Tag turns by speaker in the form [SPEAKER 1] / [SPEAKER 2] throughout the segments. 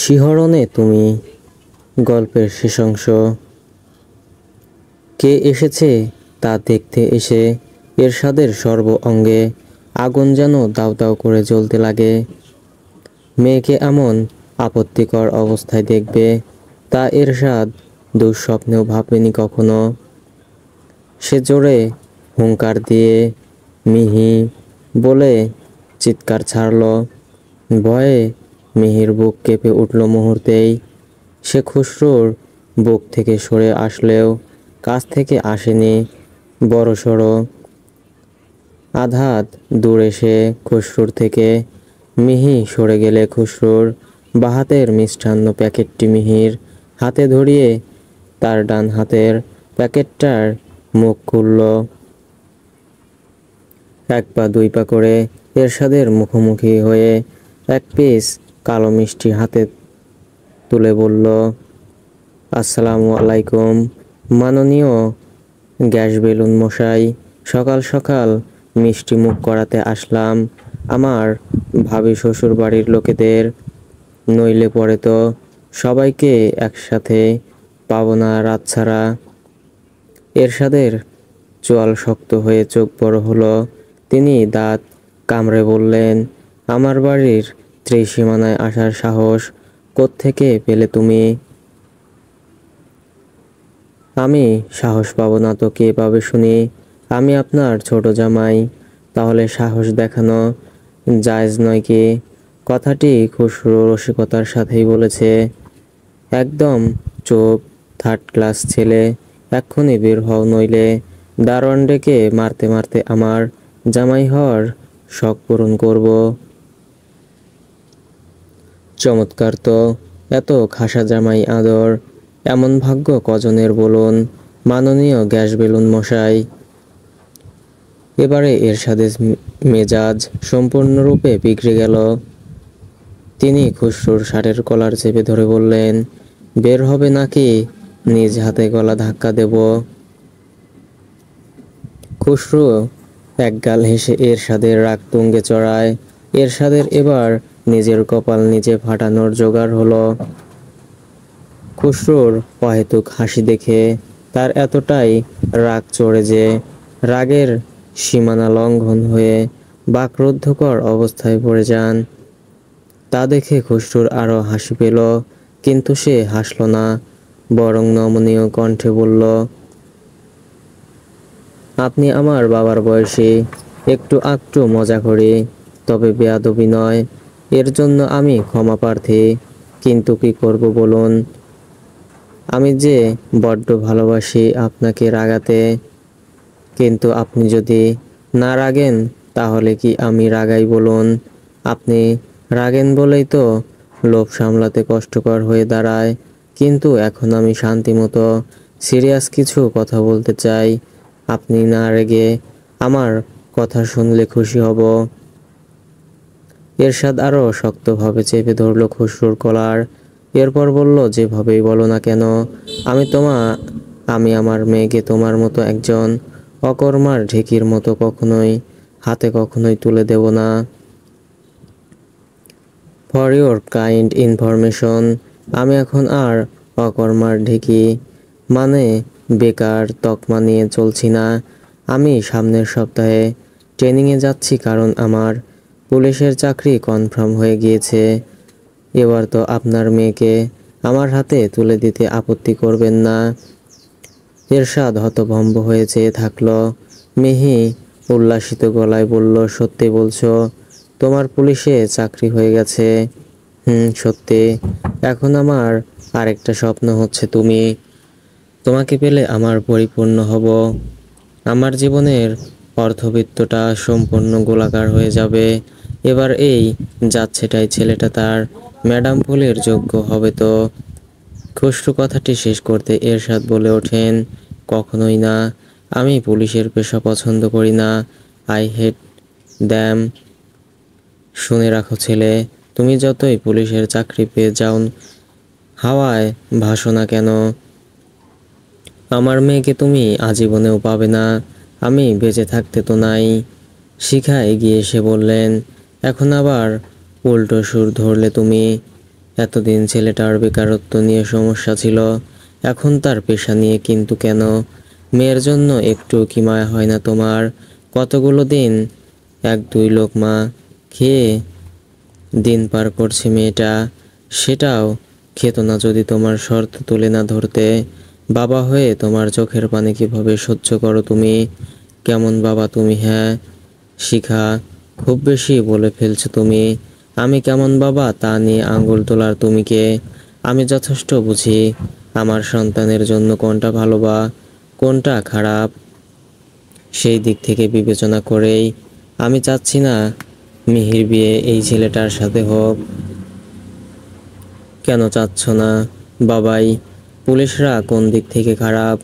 [SPEAKER 1] শিহরণে তুমি গল্পের শেষ অংশ। কে এসেছে তা দেখতে এসে এরশাদের সর্ব অঙ্গে আগুন যেন দাউ দাউ করে জ্বলতে লাগে। মেয়েকে এমন আপত্তিকর অবস্থায় দেখবে তা এরশাদ দুঃস্বপ্নেও ভাবেনি কখনো। সে জোরে হুঙ্কার দিয়ে মিহি বলে চিৎকার ছাড়ল। ভয়ে মিহির বুক কেঁপে উঠল মুহূর্তেই। সে খুসরুর বুক থেকে সরে আসলেও কাছ থেকে আসেনি। বড়সড় আধাত দূর এসে খুসরুর থেকে মিহি সরে গেলে খুসরুর বাহাতের মিষ্টান্ন প্যাকেটটি মিহির হাতে ধরিয়ে তার ডান হাতের প্যাকেটটার মুখ খুলল। এক পা দুই পা করে এরশাদের মুখোমুখি হয়ে এক পিস কালো মিষ্টি হাতে তুলে বলল, আসসালামু আলাইকুম মাননীয় গ্যাস বেলুন মশাই। সকাল সকাল মিষ্টি মুখ করাতে আসলাম আমার ভাবি শ্বশুর বাড়ির লোকেদের, নইলে পরে তো সবাইকে একসাথে পাবো না রাত ছাড়া। এরশাদের চোয়াল শক্ত হয়ে চোখ বড় হলো। তিনি দাঁত কামড়ে বললেন, আমার বাড়ির ত্রিসীমানায় আসার সাহস কোত্থেকে পেলে তুমি? আমি সাহস পাবো না তো কে পাবে শুনি? আমি আপনার ছোট জামাই, তাহলে সাহস দেখানো জায়েজ নয় কি? কথাটি খুসরো রসিকতার সাথেই বলেছে। একদম চুপ, থার্ড ক্লাস ছেলে, এক্ষুনি বের হও, নইলে দারোয়ান ডেকে মারতে মারতে আমার জামাই হওয়ার শখ পূরণ করব। চমৎকার তো, এত খাসা জামাই আদর এমন ভাগ্য কজনের বলুন মাননীয় গ্যাস বেলুন মশাই। এবারে এরশাদের মেজাজ সম্পূর্ণরূপে বিগড়ে গেল। তিনি খুসরুর শার্টের কলার চেপে ধরে বললেন, বের হবে নাকি নিজ হাতে গলা ধাক্কা দেব? খুসরু একগাল হেসে এরশাদের রাগ তুঙ্গে চড়ায়। এরশাদের এবার নিজের কপাল নিজে ফাটানোর জোগাড় হলো। খুসরুর অহেতুক হাসি দেখে তার এতটাই রাগ চড়ে যে রাগের সীমানা লঙ্ঘন হয়ে বাকরুদ্ধকর অবস্থায় পড়ে যান। তা দেখে খুসরুর আরও হাসি পেল, কিন্তু সে হাসল না, বরং নমনীয় কণ্ঠে বলল, আপনি আমার বাবার বয়সী, একটু আকটু মজা করি, তবে বেয়াদবি নয়, এর জন্য আমি ক্ষমা প্রার্থী। কিন্তু কি করব বলুন? আমি যে বড্ড ভালোবাসি আপনাকে রাগাতে, কিন্তু আপনি যদি না রাগেন তাহলে কি আমি রাগাই বলুন? আপনি রাগেন বলেই তো লোভ সামলাতে কষ্টকর হয়ে দাঁড়ায়। কিন্তু এখন আমি শান্তিমতো সিরিয়াস কিছু কথা বলতে চাই। আপনি না রেগে আমার কথা শুনলে খুশি হব। এরশাদ আরও শক্তভাবে চেপে ধরল খুসরুর কলার। এরপর বলল, যেভাবেই বলো না কেন, আমি আমার মেয়েকে তোমার মতো একজন অকর্মার ঢেকির মতো হাতে কখনোই তুলে দেব না। ফর ইওর কাইন্ড ইনফরমেশন, আমি এখন আর অকর্মার ঢেকি মানে বেকার তকমা নিয়ে চলছি না। আমি সামনের সপ্তাহে ট্রেনিংয়ে যাচ্ছি, কারণ আমার পুলিশের চাকরি কনফার্ম হয়ে গিয়েছে। এবার তো আপনার মেয়েকে আমার হাতে তুলে দিতে আপত্তি করবেন না? এরশাদ হতভম্ব হয়ে চেয়ে থাকল। মিহি উল্লাসিত গলায় বলল, সত্যি বলছো? তোমার পুলিশে চাকরি হয়ে গেছে? সত্যি। এখন আমার আরেকটা স্বপ্ন হচ্ছে তোমাকে পেলে আমার পরিপূর্ণ হব। আমার জীবনের অর্ধবৃত্তটা সম্পূর্ণ গোলাকার হয়ে যাবে। এবার এই যাচ্ছেটাই ছেলেটা তার ম্যাডাম ফুলের যোগ্য হবে তো? খুসরু কথাটি শেষ করতে এরশাদ বলে ওঠেন, কখনোই না, আমি পুলিশের পেশা পছন্দ করি না। I hate them. শুনে রাখো ছেলে, তুমি যতই পুলিশের চাকরি পেয়ে যাও হাওয়ায় ভাসো না কেন, আমার মেয়েকে তুমি আজীবনেও পাবে না। আমি বেঁচে থাকতে তো নাই। শিখা এগিয়ে এসে বললেন, এখন আবার উল্টো সুর ধরলে তুমি? এতদিন ছেলেটার বেকারত্ব নিয়ে সমস্যা ছিল, এখন তার পেশা নিয়ে। কিন্তু কেন? মেয়ের জন্য একটু কি মায়া হয় না তোমার? কতগুলো দিন এক দুই লোকমা খেয়ে দিন পার করছে মেয়েটা, সেটাও খেত না যদি তোমার শর্ত তুলে না ধরতে। বাবা হয়ে তোমার চোখের পানি কিভাবে সহ্য করো তুমি? কেমন বাবা তুমি? হ্যাঁ শিখা, খুব বেশি বলে ফেলছো তুমি। আমি কেমন বাবা তা নিয়ে আঙ্গুল তোলার তুমি কে? আমি যথেষ্ট বুঝি আমার সন্তানের জন্য কোনটা ভালো বা কোনটা খারাপ। সেই দিক থেকে বিবেচনা করেই আমি চাচ্ছি না মিহির বিয়ে এই ছেলেটার সাথে হোক। কেন চাচ্ছ না বাবাই? পুলিশরা কোন দিক থেকে খারাপ?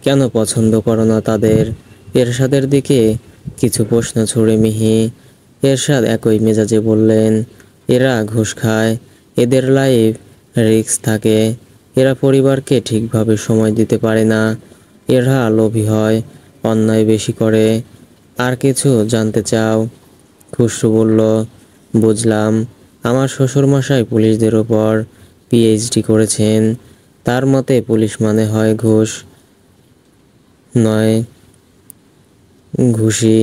[SPEAKER 1] কেন পছন্দ করো না তাদের? এরশাদের দিকে কিছু প্রশ্ন ছুড়ে মিহি। এরশাদ একই মেজাজে বললেন, এরা ঘুষ খায়, এদের লাইফ রিস্ক থাকে, এরা পরিবারকে ঠিকভাবে সময় দিতে পারে না, এরা লোভী হয়, অন্যায় বেশি করে। আর কিছু জানতে চাও? খুশরু বলল, বুঝলাম। আমার শ্বশুরমশাই পুলিশদের ওপর পিএইচডি করেছেন। তার মতে পুলিশ মানে হয় ঘুষ, নয় ঘুষি।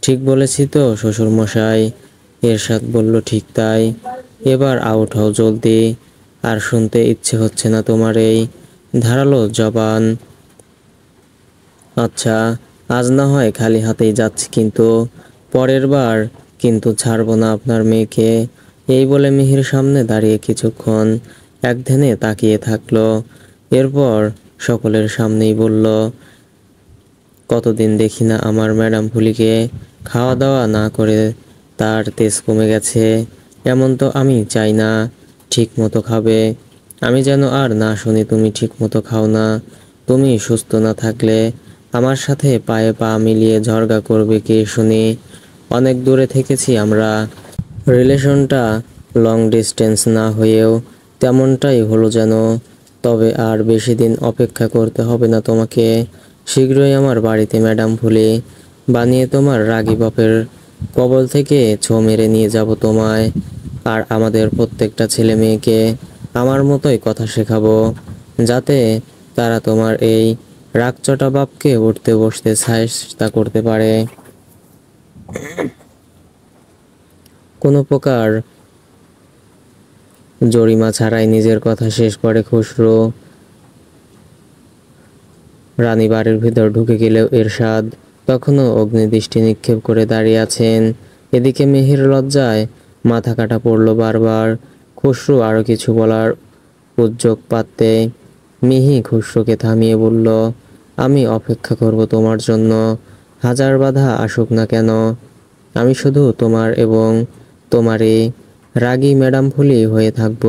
[SPEAKER 1] ঠিক বলেছি তো শ্বশুরমশাই? এরশাদ বলল, ঠিক তাই। এবার আউট হও জলদি। আর শুনতে ইচ্ছে হচ্ছে না তোমার এই ধারালো জবান। আচ্ছা, আজ না হয় খালি হাতেই যাচ্ছি, কিন্তু পরের বার কিন্তু ছাড়বো না আপনার মেয়েকে। এই বলে মিহির সামনে দাঁড়িয়ে কিছুক্ষণ একধ্যানে তাকিয়ে থাকলো। এরপর সকলের সামনেই বলল, কতদিন দেখি না আমার ম্যাডাম ফুলিকে। খাওয়া দাওয়া না করে তার তেজ কমে গেছে। এমন তো আমি চাই না। ঠিক মতো খাবে। আমি যেন আর না শুনি তুমি ঠিক মতো খাও না। তুমি সুস্থ না থাকলে আমার সাথে পায়ে পা মিলিয়ে ঝগড়া করবে কে শুনি? অনেক দূরে থেকেছি আমরা, রিলেশনটা লং ডিস্টেন্স না হয়েও তেমনটাই হলো যেন। তবে আর বেশি দিন অপেক্ষা করতে হবে না তোমাকে। শীঘ্রই আমার বাড়িতে ম্যাডাম ফুলি বানিয়ে তোমার রাগী বাপের কবল থেকে ছো মেরে নিয়ে যাব তোমায়। আর আমাদের প্রত্যেকটা ছেলে মেয়েকে আমার মতোই কথা শেখাবো, যাতে তারা তোমার এই রাগচটা বাপকে উঠতে বসতে সাহায্য করতে পারে। কোনো প্রকার জরিমা ছাড়াই নিজের কথা শেষ করে খুসরো। রানী বাড়ির ভিতর ঢুকে গেলেও এরশাদ তখনও অগ্নিদৃষ্টি নিক্ষেপ করে দাঁড়িয়ে আছেন। এদিকে মিহির লজ্জায় মাথা কাটা পড়ল বারবার। খুসরো আরো কিছু বলার উদ্যোগ পাততে মিহি খুসরোকে থামিয়ে বলল, আমি অপেক্ষা করব তোমার জন্য, হাজার বাধা আসুক না কেন। আমি শুধু তোমার এবং তোমারই রাগী ম্যাডাম ফুলি হয়ে থাকব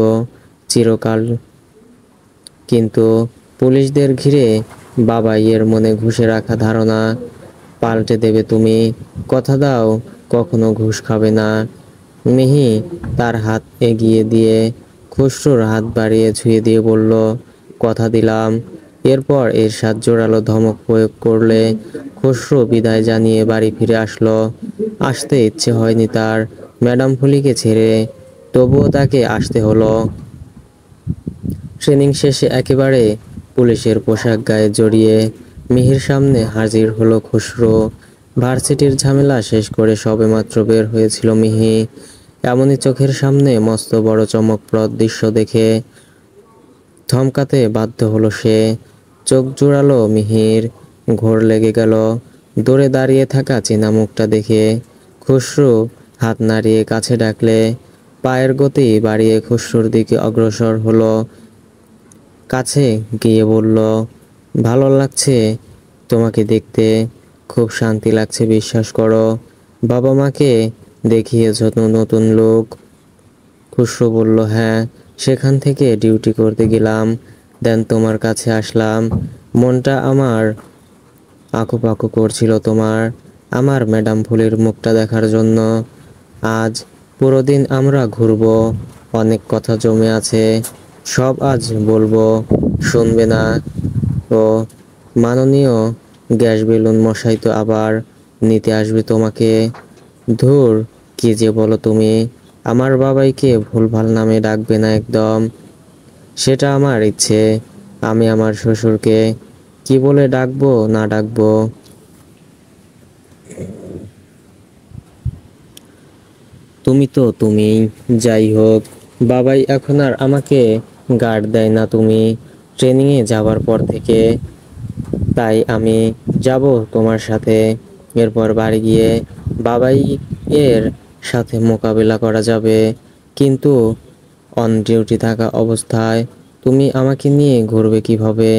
[SPEAKER 1] চিরকাল। কিন্তু পুলিশদের ঘিরে বাবাইয়ের মনে ঘুষে রাখা ধারণা পাল্টে দেবে তুমি। কথা দাও কখনো ঘুষ খাবে না। মিহি তার হাত এগিয়ে দিয়ে খুসরোর হাত বাড়িয়ে ছুঁয়ে দিয়ে বলল, কথা দিলাম। এরপর এরশাদ জোরালো ধমক প্রয়োগ করলে খুসরো বিদায় জানিয়ে বাড়ি ফিরে আসলো। আসতে ইচ্ছে হয়নি তার ম্যাডাম ফুলিকে ছেড়ে, তবুও তাকে আসতে হলো। ট্রেনিং শেষে একেবারে পুলিশের পোশাক গায়ে জড়িয়ে মিহির সামনে হাজির হলো খুসরো। ভার্সিটির ঝামেলা শেষ করে সবেমাত্র বের হয়েছিল মিহি, এমনই চোখের সামনে মস্ত বড় চমকপ্রদ দৃশ্য দেখে থমকাতে বাধ্য হলো সে। চোখ জোড়ালো মিহির, ঘোর লেগে গেল দূরে দাঁড়িয়ে থাকা চেনা মুখটা দেখে। খুসরো হাত নাড়িয়ে কাছে ডাকলে পায়ের গতি বাড়িয়ে খুসরোর দিকে অগ্রসর হলো। কাছে গিয়ে বলল, ভালো লাগছে তোমাকে দেখতে, খুব শান্তি লাগছে বিশ্বাস করো। বাবা মাকে দেখিয়েছ নতুন লোক? খুসরো বলল, হ্যাঁ, সেখান থেকে ডিউটি করতে গেলাম, দেন তোমার কাছে আসলাম। মনটা আমার আঁকুপাকু করছিল তোমার, আমার ম্যাডাম ফুলির মুখটা দেখার জন্য। আজ পুরো দিন আমরা ঘুরবো, অনেক কথা জমে আছে, সব আজ বলবো, শুনবে না? ও মাননীয় গ্যাস বেলুন মশাই তো আবার নিতে আসবে তোমাকে। ধুর, কি যে বলো তুমি, আমার বাবাইকে ভুলভাল নামে ডাকবে না একদম। সেটা আমার ইচ্ছে। আমি আমার শ্বশুরকে কি বলে ডাকবো না ডাকবো। তুমি তো তুমি। যাই হোক, বাবাই এখন আর আমাকে গার্ড দেয় না তুমি ট্রেনিংয়ে যাবার পর থেকে। তাই আমি যাব তোমার সাথে। এরপর বাড়ি গিয়ে বাবাই এর সাথে মোকাবিলা করা যাবে। কিন্তু অন ডিউটি থাকা অবস্থায় তুমি আমাকে নিয়ে ঘুরবে কিভাবে?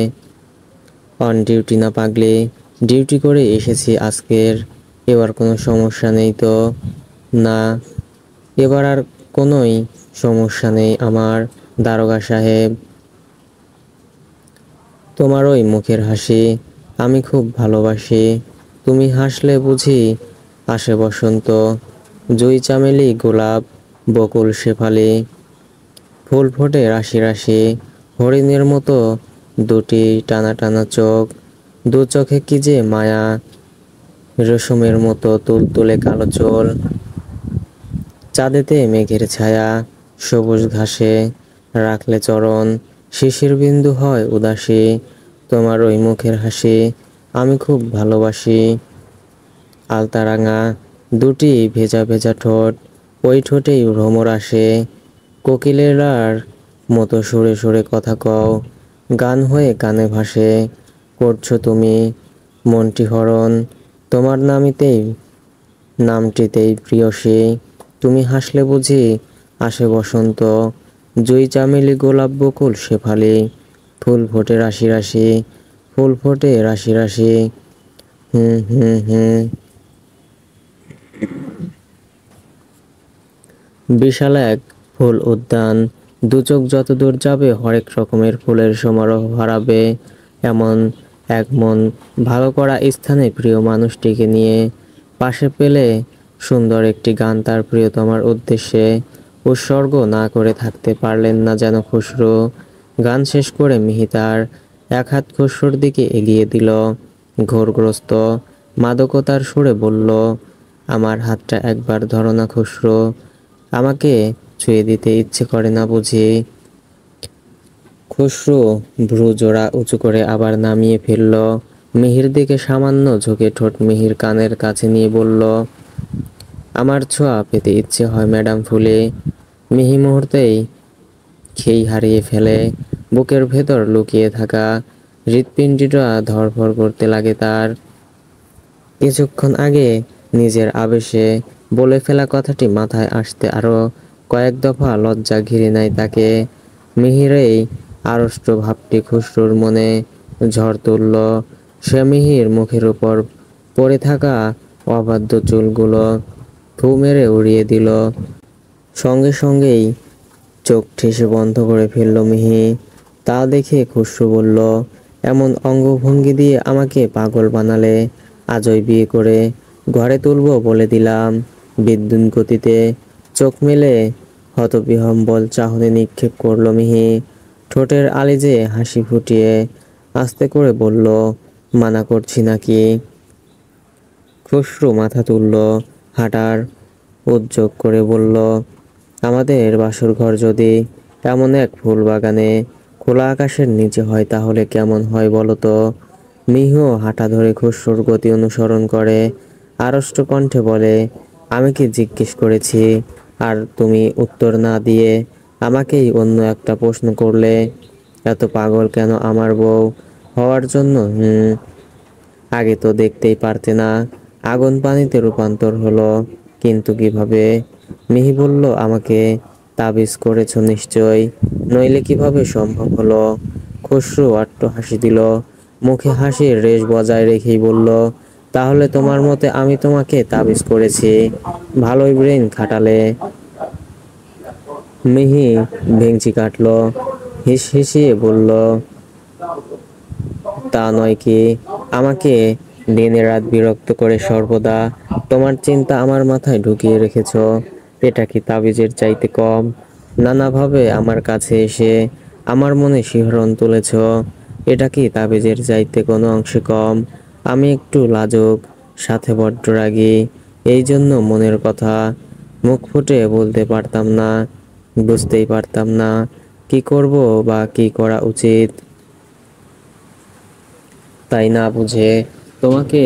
[SPEAKER 1] অন ডিউটি না পাগলি, ডিউটি করে এসেছি আজকের। এবার কোনো সমস্যা নেই তো? না, এবার আর কোনোই সমস্যা নেই আমার দারোগা সাহেব। তোমার ওই মুখের হাসি আমি খুব ভালোবাসি। তুমি হাসলে বুঝি আসে বসন্ত, জুই চামেলি গোলাপ বকুল শেফালি, ফুল ফোটে রাশি রাশি। হরিণের মতো দুটি টানা টানা চোখ, দু চোখে কি যে মায়া। রেশমের মতো তুলতুলে কালো চুল, চাঁদেতে মেঘের ছায়া। সবুজ ঘাসে রাখলে চরণ, শিশির বিন্দু হয় উদাসী। তোমার ওই মুখের হাসি আমি খুব ভালোবাসি। আলতারাঙা দুটি ভেজা ভেজা ঠোঁট, ওই ঠোঁটেই ভ্রমর আসে। কোকিলের মতো সুরে সুরে কথা কও, গান হয়ে কানে ভাসে। করছো তুমি মনটি হরণ, তোমার নামটিতেই প্রিয়সী। তুমি হাসলে বুঝি আসে বসন্ত, জুই চামেলি গোলাপ বকুল শেফালি, ফুল ফোটে রাশি রাশি, ফুল ফোটে রাশি রাশি। হুম হুম হুম। বিশাল এক ফুল উদ্যান, দু চোখ যত দূর যাবে হরেক রকমের ফুলের সমারোহ হারাবে। এমন এক মন ভালো করা স্থানে প্রিয় মানুষটিকে নিয়ে পাশে পেলে সুন্দর একটি গান তার প্রিয়তমার উদ্দেশ্যে উৎসর্গ না করে থাকতে পারলেন না যেন খুসরো। গান শেষ করে মিহি তার এক হাত খুসরোর দিকে এগিয়ে দিল। ঘোরগ্রস্ত মাদকতার সুরে বলল, আমার হাতটা একবার ধরো না খুসরো, আমাকে ছুঁয়ে দিতে ইচ্ছে করে না বুঝি? খুসরো ভ্রু জোড়া উঁচু করে আবার নামিয়ে ফেলল। মিহির দিকে সামান্য ঝুঁকে ঠোঁট মিহির কানের কাছে নিয়ে বলল, আমার ছোঁয়া পেতে ইচ্ছে হয় ম্যাডাম ফুলে। মিহি মুহূর্তেই খেই হারিয়ে ফেলে। বুকের ভেতর লুকিয়ে থাকা হৃৎপিণ্ডটা ধড়ফড় করতে লাগে তার। কিছুক্ষণ আগে নিজের আবেশে বলে ফেলা কথাটি মাথায় আসতে আরো কয়েক দফা লজ্জা ঘিরে নেয় তাকে। মিহির এই আড়ষ্ট ভাবটি খুসরোর মনে ঝড় তুলল। সে মিহির মুখের উপর পড়ে থাকা অবাধ্য চুলগুলো ফু মেরে উড়িয়ে দিল। সঙ্গে সঙ্গেই চোখ ঠেসে বন্ধ করে ফেলল মিহি। তা দেখে খুসরো বলল, এমন অঙ্গভঙ্গি দিয়ে আমাকে পাগল বানালে, আজই বিয়ে করে ঘরে তুলবো বলে দিলাম। বিদ্যুৎ গতিতে চোখ মেলে হতবিহ্বল চাহনি নিক্ষেপ করল মিহি। ঠোঁটের আলিজে হাসি ফুটিয়ে আস্তে করে বলল, মানা করছি নাকি? খুসরো মাথা তুলল, হাঁটার উদ্যোগ করে বলল, আমাদের বাসর ঘর যদি এমন এক ফুল বাগানে খোলা আকাশের নিচে হয় তাহলে কেমন হয় বলো তো? মিহিও হাঁটা ধরে খুসরোর গতি অনুসরণ করে আড়ষ্ট কণ্ঠে বলে, আমি কি জিজ্ঞেস করেছি আর তুমি উত্তর না দিয়ে আমাকেই অন্য একটা প্রশ্ন করলে? এত পাগল কেন আমার বউ হওয়ার জন্য? আগে তো দেখতেই পারতে না আগুন পানিতে রূপান্তর হলো, কিন্তু কিভাবে? মিহি বলল, আমাকে তাবিজ করেছো নিশ্চয়, নইলে কিভাবে সম্ভব হলো? খুসরো আট্ট হাসি দিল, মুখে হাসির রেশ বজায় রেখেই বলল, তাহলে তোমার মতে আমি তোমাকে তাবিজ করেছি? ভালোই ব্রেন খাটালে। মিহি ভেংচি কাটল, হিসহিসিয়ে বলল, তা নয় কি? আমাকে দিনে রাত বিরক্ত করে সর্বদা তোমার চিন্তা আমার মাথায় ঢুকিয়ে রেখেছ। এটা কি তাবিজের চাইতে কম? নানাভাবে আমার কাছে এসে আমার মনে শিহরণ তুলেছ। এটা কি তাবিজের চাইতে কোনো অংশে কম? আমি একটু লাজুক, সাথে বড্ড রাগী, এই জন্য মনের কথা মুখ ফুটে বলতে পারতাম না, বুঝতেই পারতাম না কি করব বা কি করা উচিত। তাই না বুঝে তোমাকে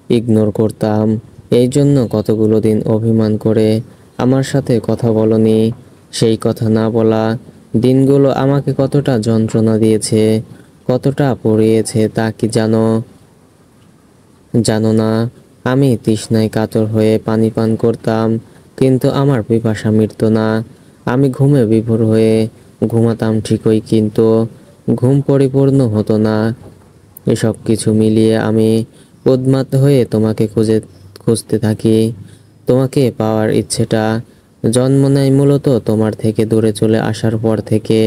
[SPEAKER 1] ইগনোর করতাম। এই জন্য কতগুলো দিন অভিমান করে আমার সাথে কথা বলনি। সেই কথা না বলা দিনগুলো আমাকে কতটা যন্ত্রণা দিয়েছে, কতটা পড়িয়েছে তা কি জানো? জানো না, আমি তৃষ্ণায় কাতর হয়ে পানি পান করতাম, কিন্তু আমার পিপাসা মিটতো না। আমি ঘুমে বিভোর হয়ে ঘুমাতাম ঠিকই, কিন্তু ঘুম পরিপূর্ণ হতো না। এসব কিছু মিলিয়ে আমি উন্মাদ হয়ে তোমাকে খুঁজতে থাকি। তোমাকে পাওয়ার ইচ্ছেটা জন্ম নেয় মূলত তোমার থেকে দূরে চলে আসার পর থেকে।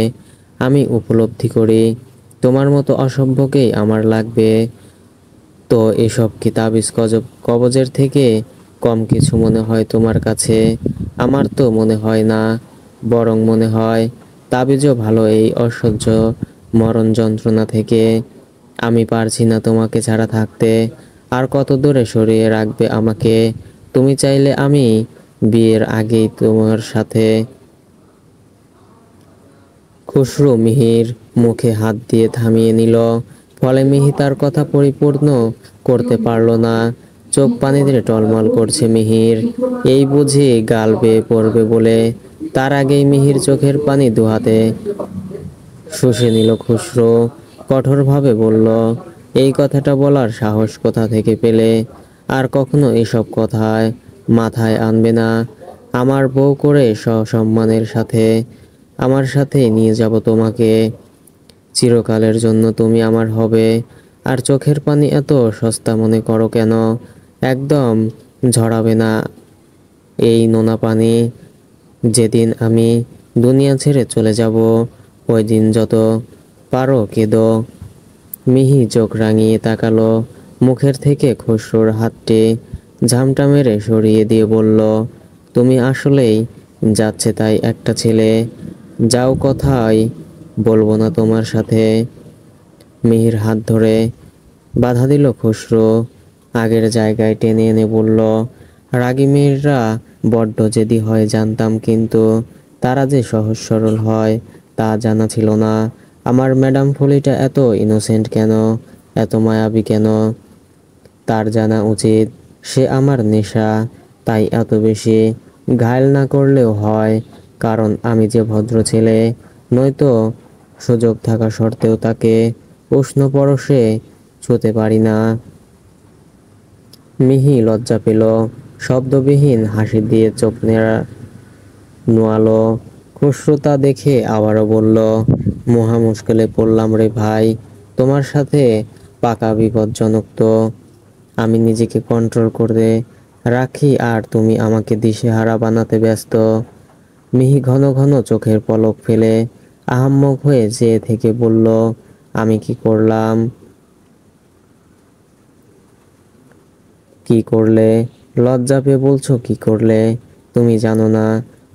[SPEAKER 1] আমি উপলব্ধি করি তোমার মতো অসভ্যকেই আমার লাগবে। তো এসব কি তাবিজ কবজের থেকে কম কিছু মনে হয় তোমার কাছে? আমার তো মনে হয় না, বরং মনে হয় তাবিজও ভালো এই অসহ্য মরণ যন্ত্রণা থেকে। আমি পারছি না তোমাকে ছাড়া থাকতে। আর কত দূরে সরিয়ে রাখবে আমাকে? তুমি চাইলে আমি বিয়ের আগেই তোমার সাথে। খুসরো মিহির মুখে হাত দিয়ে থামিয়ে নিল, ফলে মিহি তার কথা পরিপূর্ণ করতে পারল না। চোখ পানিতে টলমল করছে মিহির। এই বুঝি গাল বেয়ে পড়বে বলে তার আগেই মিহির চোখের পানি দুহাতে শুষে নিল খুসরো। কঠোরভাবে বলল, এই কথাটা বলার সাহস কোথা থেকে পেলে? আর কখনো এসব কথায় মাথায় আনবে না। আমার বউ করে সসম্মানের সাথে আমার সাথে নিয়ে যাব তোমাকে। চিরকালের জন্য তুমি আমার হবে। আর চোখের পানি এত সস্তা মনে করো কেন? একদম ঝরাবে না এই নোনা পানি। যেদিন আমি দুনিয়া ছেড়ে চলে যাব, ওই দিন যত পারো কেঁদো। মিহি চোখ রাঙিয়ে তাকালো, মুখের থেকে খসরুর হাতটি ঝামটা মেরে সরিয়ে দিয়ে বলল, তুমি আসলেই যাচ্ছে তাই একটা ছেলে। যাও, কথাই বলবো না তোমার সাথে। মিহির হাত ধরে বাধা দিল খসরু, আগের জায়গায় টেনে এনে বলল, রাগী মেয়েরা বড্ড জেদি হয় জানতাম, কিন্তু তারা যে সহজ সরল হয় তা জানা ছিল না। আমার ম্যাডাম ফলিটা এত ইনোসেন্ট কেন, এত মায়াবী কেন? তার জানা উচিত সে আমার নেশা। তাই এত বেশি ঘায়েল না করলেও হয়, কারণ আমি যে ভদ্র ছেলে। নয়তো সুযোগ থাকা সত্ত্বেও তাকে উষ্ণ পরশে ছুঁতে পারি না। মিহি লজ্জা পেল, শব্দবিহীন হাসি দিয়ে চোখ নোয়ালো। খুসরু তা দেখে আবারও বলল, মহা মুশকিলে পড়লাম রে ভাই, তোমার সাথে পাকা বিপজ্জনক তো। আমি নিজেকে কন্ট্রোল করে রাখি আর তুমি আমাকে দিশেহারা বানাতে ব্যস্ত। মিহি ঘন ঘন চোখের পলক ফেলে আহাম্মক হয়ে চেয়ে থেকে বলল, আমি কি করলাম? কি করলে? লজ্জা পেয়ে বলছো কি করলে? তুমি জানো না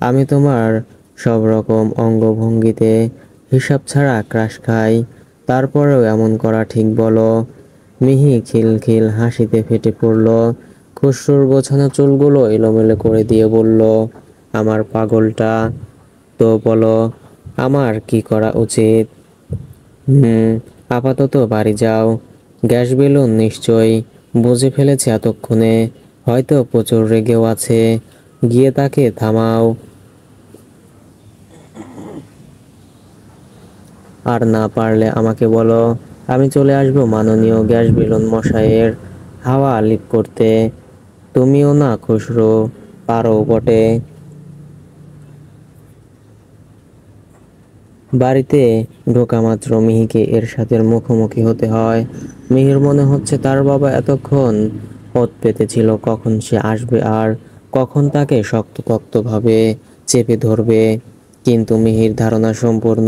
[SPEAKER 1] আমি তোমার সব রকম অঙ্গভঙ্গিতে হিসাব ছাড়া ক্রাশ খাই? তারপরেও এমন করা ঠিক বলো? মিহি খিলখিল হাসিতে ফেটে পড়ল। খুসরুর গোছানো চুলগুলো এলোমেলো করে দিয়ে বলল, আমার পাগলটা। তো বলো, আমার কি করা উচিত? হুম, আপাতত বাড়ি যাও। গ্যাস বেলুন নিশ্চয়ই বুঝে ফেলেছে এতক্ষণে, হয়তো প্রচুর রেগেও আছে। গিয়ে তাকে থামাও। আর না পারলে আমাকে বলো, আমি চলে আসবো মাননীয় গ্যাস বেলুন মশাইয়ের হাওয়া লিক করতে। তুমিও না খুসরো, পারো বটে। বাড়িতে ঢোকা মাত্র মিহিকে এরশাদের মুখোমুখি হতে হয়। মিহির মনে হচ্ছে তার বাবা এতক্ষণ ওৎ পেতেছিল কখন সে আসবে আর কখন তাকে শক্তপোক্তভাবে চেপে ধরবে। কিন্তু মিহির ধারণা সম্পূর্ণ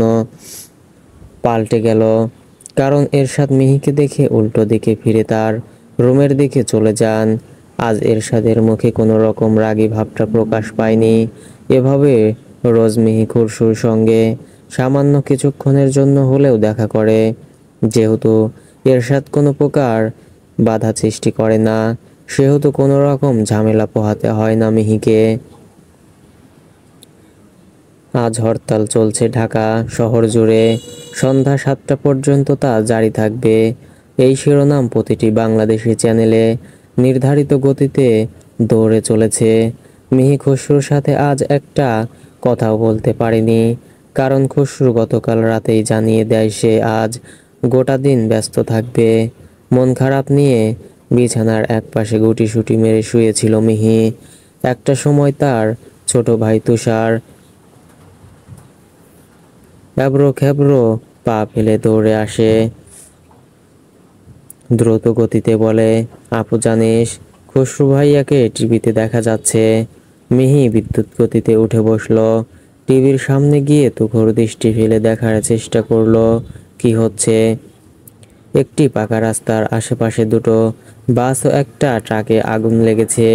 [SPEAKER 1] পাল্টে গেল, কারণ এরশাদ মিহিকে দেখে উল্টো দিকে ফিরে তার রুমের দিকে চলে যান। আজ এরশাদের মুখে কোনো রকম রাগী ভাবটা প্রকাশ পায়নি। এভাবে রোজ মিহি খুরশুর সঙ্গে সামান্য কিছুক্ষণের জন্য হলেও দেখা করে, যেহেতু এরশাদ কোনো প্রকার বাধা সৃষ্টি করে না, সেহেতু কোনো রকম ঝামেলা পোহাতে হয় না মিহিকে। আজ হরতাল চলছে ঢাকা শহর জুড়ে, সন্ধ্যা 7টা পর্যন্ত তা জারি থাকবে। এই শিরোনাম প্রতিটি বাংলাদেশি চ্যানেলে নির্ধারিত গতিতে দৌড়ে চলেছে। মিহি খসরুর সাথে আজ একটা কথাও বলতে পারেনি, কারণ খসরু গতকাল রাতেই জানিয়ে দেয় সে আজ গোটা দিন ব্যস্ত থাকবে। মন খারাপ নিয়ে বিছানার একপাশে গুটিসুটি মেরে শুয়েছিল মিহি। একটা সময় তার ছোট ভাই তুষার এবড়ো খেবড়ো পা ফেলে দৌড়ে আসে, দ্রুত গতিতে বলে, আপু জানিস, খসরু ভাইয়াকে টিভিতে দেখা যাচ্ছে। মিহি বিদ্যুৎ গতিতে উঠে বসলো। টিভির সামনে গিয়ে তুখোড় দৃষ্টি ফেলে দেখার চেষ্টা করলো কি হচ্ছে। একটি পাকা রাস্তার আশেপাশে দুটো বাস ও একটা ট্রাকে আগুন লেগেছে।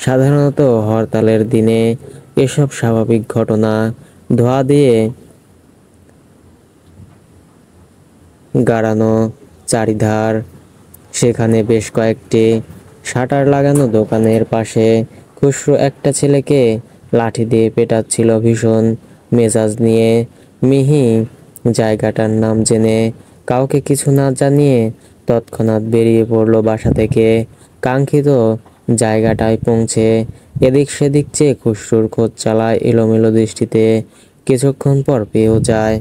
[SPEAKER 1] সাধারণত হরতালের দিনে এসব স্বাভাবিক ঘটনা। ধোঁয়া দিয়ে গাড়ানো চারিধার। সেখানে বেশ কয়েকটি শাটার লাগানো দোকানের পাশে খসরু একটা ছেলেকে লাঠি দিয়ে পেটাচ্ছিল ভীষণ মেজাজ নিয়ে। মিহি জায়গাটার নাম জেনে কাউকে কিছু না জানিয়ে তৎক্ষণাৎ বেরিয়ে পড়ল বাসা থেকে। কাঙ্ক্ষিত জায়গাটায় পৌঁছে এদিক সেদিক চেয়ে খসরুর খোঁজ চালায় এলোমেলো দৃষ্টিতে। কিছুক্ষণ পর পেয়েও যায়।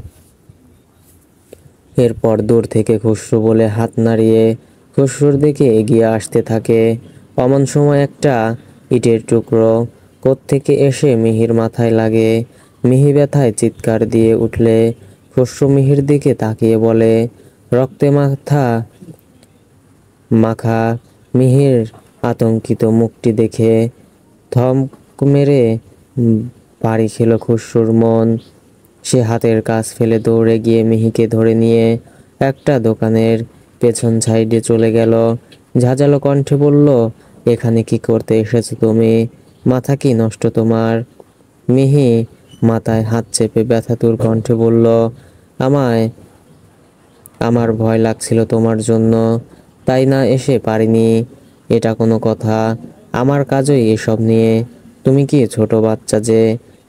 [SPEAKER 1] এরপর দূর থেকে খসরু বলে হাত নাড়িয়ে খসরুর দিকে এগিয়ে আসতে থাকে। অমন সময় একটা ইটের টুকরো কোত্থেকে এসে মিহির মাথায় লাগে। মিহি ব্যথায় চিৎকার দিয়ে উঠলে খসরু মিহির দিকে তাকিয়ে বলে, রক্তে মাথা মাখা। মিহির আতঙ্কিত মুখটি দেখে থমক মেরে বাড়ি খেল খসরুর মন। সে হাতের কাজ ফেলে দৌড়ে গিয়ে মিহিকে ধরে নিয়ে একটা দোকানের পেছন সাইডে চলে গেল। ঝাঁঝালো কণ্ঠে বলল, এখানে কি করতে এসেছো তুমি? মাথা কি নষ্ট তোমার? মিহি মাথায় হাত চেপে ব্যথাতুর কণ্ঠে বলল, আমার ভয় লাগছিল তোমার জন্য, তাই না এসে পারিনি। এটা কোনো কথা? আমার কাজই এসব নিয়ে। তুমি কি ছোট বাচ্চা যে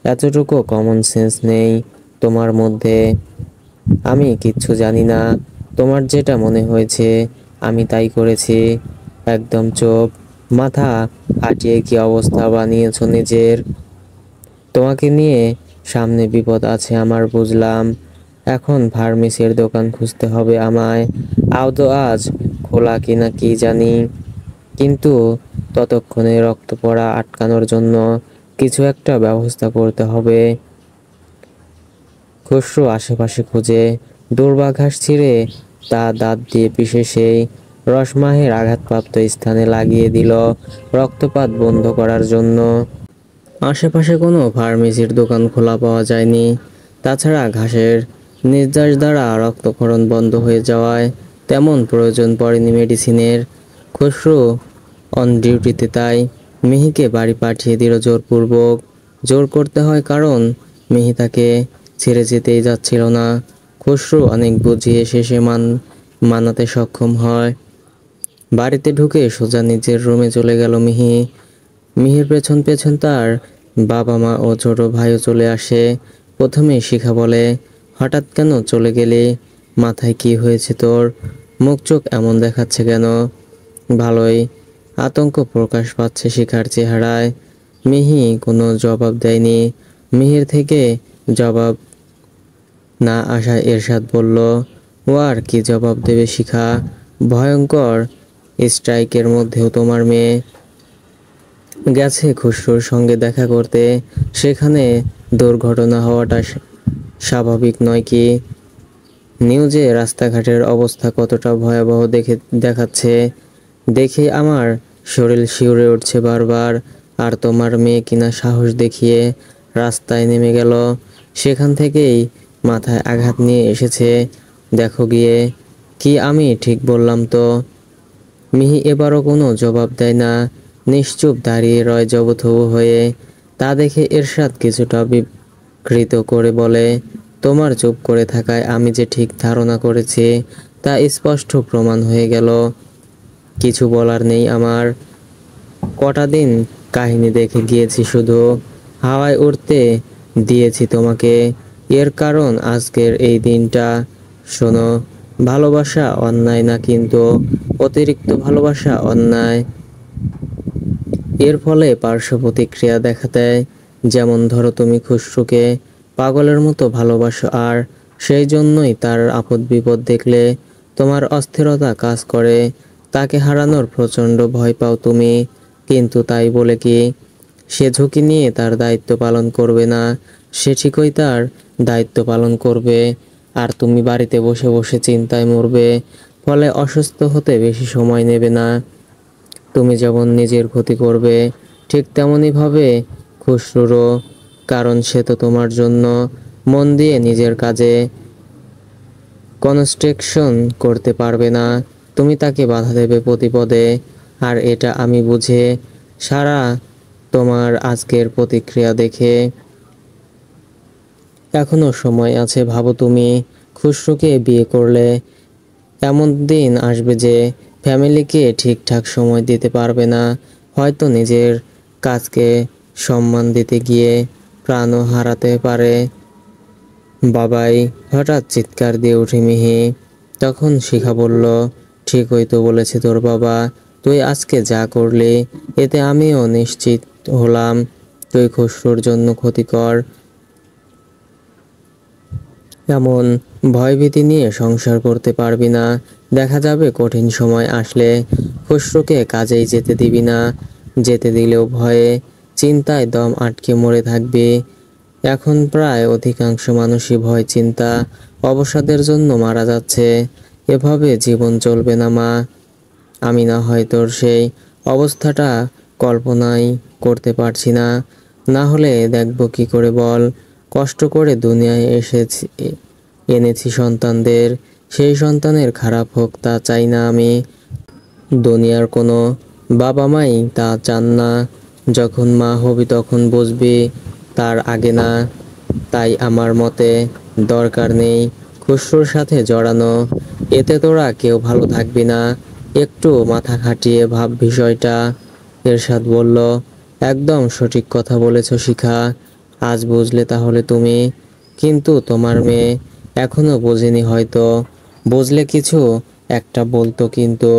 [SPEAKER 1] এতটুকু কমন সেন্স নেই তোমার মধ্যে? আমি কিচ্ছু জানি না। তোমার যেটা মনে হয়েছে আমি তাই করেছি। একদম চুপ। মাথা ফাটিয়ে কি অবস্থা বানিয়েছো নিজের। তোমাকে নিয়ে সামনে বিপদ আছে আমার, বুঝলাম। এখন ফার্মেসির দোকান খুঁজতে হবে আমায়। আদৌ আজ খোলা কিনা কি জানি, কিন্তু ততক্ষণে রক্ত পড়া আটকানোর জন্য কিছু একটা ব্যবস্থা করতে হবে। খসরু আশেপাশে খুঁজে দুর্বাঘাস ছিঁড়ে তা দাঁত দিয়ে পিষে সেই রসমাহের আঘাতপ্রাপ্ত স্থানে লাগিয়ে দিল রক্তপাত বন্ধ করার জন্য। আশেপাশে কোনো ফার্মেসির দোকান খোলা পাওয়া যায়নি। তাছাড়া ঘাসের নির্যাস দ্বারা রক্তক্ষরণ বন্ধ হয়ে যাওয়ায় তেমন প্রয়োজন পড়েনি মেডিসিনের। খসরু অন ডিউটিতে, তাই মিহিকে বাড়ি পাঠিয়ে দিল জোরপূর্বক। জোর করতে হয় কারণ মিহি তাকে ছেড়ে যেতেই যাচ্ছিল না। খসরু অনেক বুঝিয়ে শেষে মানাতে সক্ষম হয়। বাড়িতে ঢুকে সোজা নিজের রুমে চলে গেল মিহি। মিহির পেছন পেছন তার বাবা মা ও ছোট ভাইও চলে আসে। প্রথমে শিখা বলে, হঠাৎ কেন চলে গেলি? মাথায় কি হয়েছে তোর? মুখ চোখ এমন দেখাচ্ছে কেন? ভালোই। আতঙ্ক প্রকাশ পাচ্ছে শিখার চেহারায়। মিহি কোনো জবাব দেয়নি। মিহির থেকে জবাব না আসায় এরশাদ বলল, ও আর কি জবাব দেবে শিখা? ভয়ঙ্কর স্ট্রাইকের মধ্যেও তোমার মেয়ে গেছে খসরুর সঙ্গে দেখা করতে। সেখানে দুর্ঘটনা হওয়াটা স্বাভাবিক নয় কি? নিউজে রাস্তাঘাটের অবস্থা কতটা ভয়াবহ দেখাচ্ছে। দেখে আমার শরীর শিউরে উঠছে বারবার। আর তোমার মেয়ে কিনা সাহস দেখিয়ে রাস্তায় নেমে গেল। সেখান থেকেই মাথায় আঘাত নিয়ে এসেছে। দেখো গিয়ে। কি আমি ঠিক বললাম তো? মিহি এবারও কোনো জবাব দেয় না, নিশ্চুপ দাঁড়িয়ে রয় জবথবু হয়ে। তা দেখে এরশাদ কিছুটা বিকৃত করে বলে, তোমার চুপ করে থাকায় আমি যে ঠিক ধারণা করেছি তা স্পষ্ট প্রমাণ হয়ে গেল। কিছু বলার নেই আমার। কটা দিন কাহিনী দেখে গিয়েছি, শুধু হাওয়ায় উড়তে দিয়েছি তোমাকে। এর কারণ আজকের এই দিনটা। শোনো, ভালোবাসা অন্যায় না, কিন্তু অতিরিক্ত ভালোবাসা অন্যায়। এর ফলে পার্শ্ব প্রতিক্রিয়া দেখা দেয়। যেমন ধরো, তুমি খুশরুকে পাগলের মতো ভালোবাসো, আর সেই জন্যই তার আপদ বিপদ দেখলে তোমার অস্থিরতা কাজ করে। তাকে হারানোর প্রচণ্ড ভয় পাও তুমি, কিন্তু তাই বলে কি সে ঝুঁকি নিয়ে তার দায়িত্ব পালন করবে না? সে ঠিকই তার দায়িত্ব পালন করবে, আর তুমি বাড়িতে বসে বসে চিন্তায় মরবে। ফলে অসুস্থ হতে বেশি সময় নেবে না। তুমি যেমন নিজের ক্ষতি করবে, ঠিক তেমনইভাবে খুশরুরও, কারণ সে তো তোমার জন্য মন দিয়ে নিজের কাজে কনস্ট্রাকশন করতে পারবে না। তুমি তাকে বাধা দেবে প্রতিপদে, আর এটা আমি বুঝে। সারা তোমার আজকের প্রতিক্রিয়া দেখে এখনো সময় আছে। ভাবো, তুমি খুশরুকে বিয়ে করলে এমন দিন আসবে যে ফ্যামিলিকে ঠিকঠাক সময় দিতে পারবে না। হয়তো নিজের কাজকে সম্মান দিতে গিয়ে প্রাণও হারাতে পারে। বাবাই, হঠাৎ চিৎকার দিয়ে উঠে মিহি। তখন শিখা বলল, ঠিকই তো বলেছে তোর বাবা। তুই আজকে যা করলি, এতে আমিও নিশ্চিত হলাম তুই খুশরুর জন্য ক্ষতিকর। এমন ভয়ভীতি নিয়ে সংসার করতে পারবি না। দেখা যাবে কঠিন সময় আসলে খুশরুকে কাজেই যেতে দিবি না। যেতে দিলেও ভয়ে চিন্তায় দম আটকে মরে থাকবি। এখন প্রায় অধিকাংশ মানুষই ভয়, চিন্তা, অবসাদের জন্য মারা যাচ্ছে। এভাবে জীবন চলবে না মা। আমি না হয় তোর সেই অবস্থাটা কল্পনাই করতে পারছি না। না হলে দেখবো কি করে বল? কষ্ট করে দুনিয়ায় এনেছি সন্তানদের, সেই সন্তানের খারাপ হোক তা চাই না আমি। দুনিয়ার কোনো বাবা মাই তা চান না। যখন মা হবি তখন বুঝবি, তার আগে না। তাই আমার মতে দরকার নেই খুশরুর সাথে জড়ানো। এতে তোরা কেউ ভালো থাকবি না। একটু মাথা খাটিয়ে ভাব বিষয়টা। এরশাদ বলল, একদম সঠিক কথা বলেছ শিখা। আজ বুঝলে তাহলে তুমি? কিন্তু তোমার মেয়ে এখনো বোঝেনি হয়তো। বুঝলে কিছু একটা বলতো, কিন্তু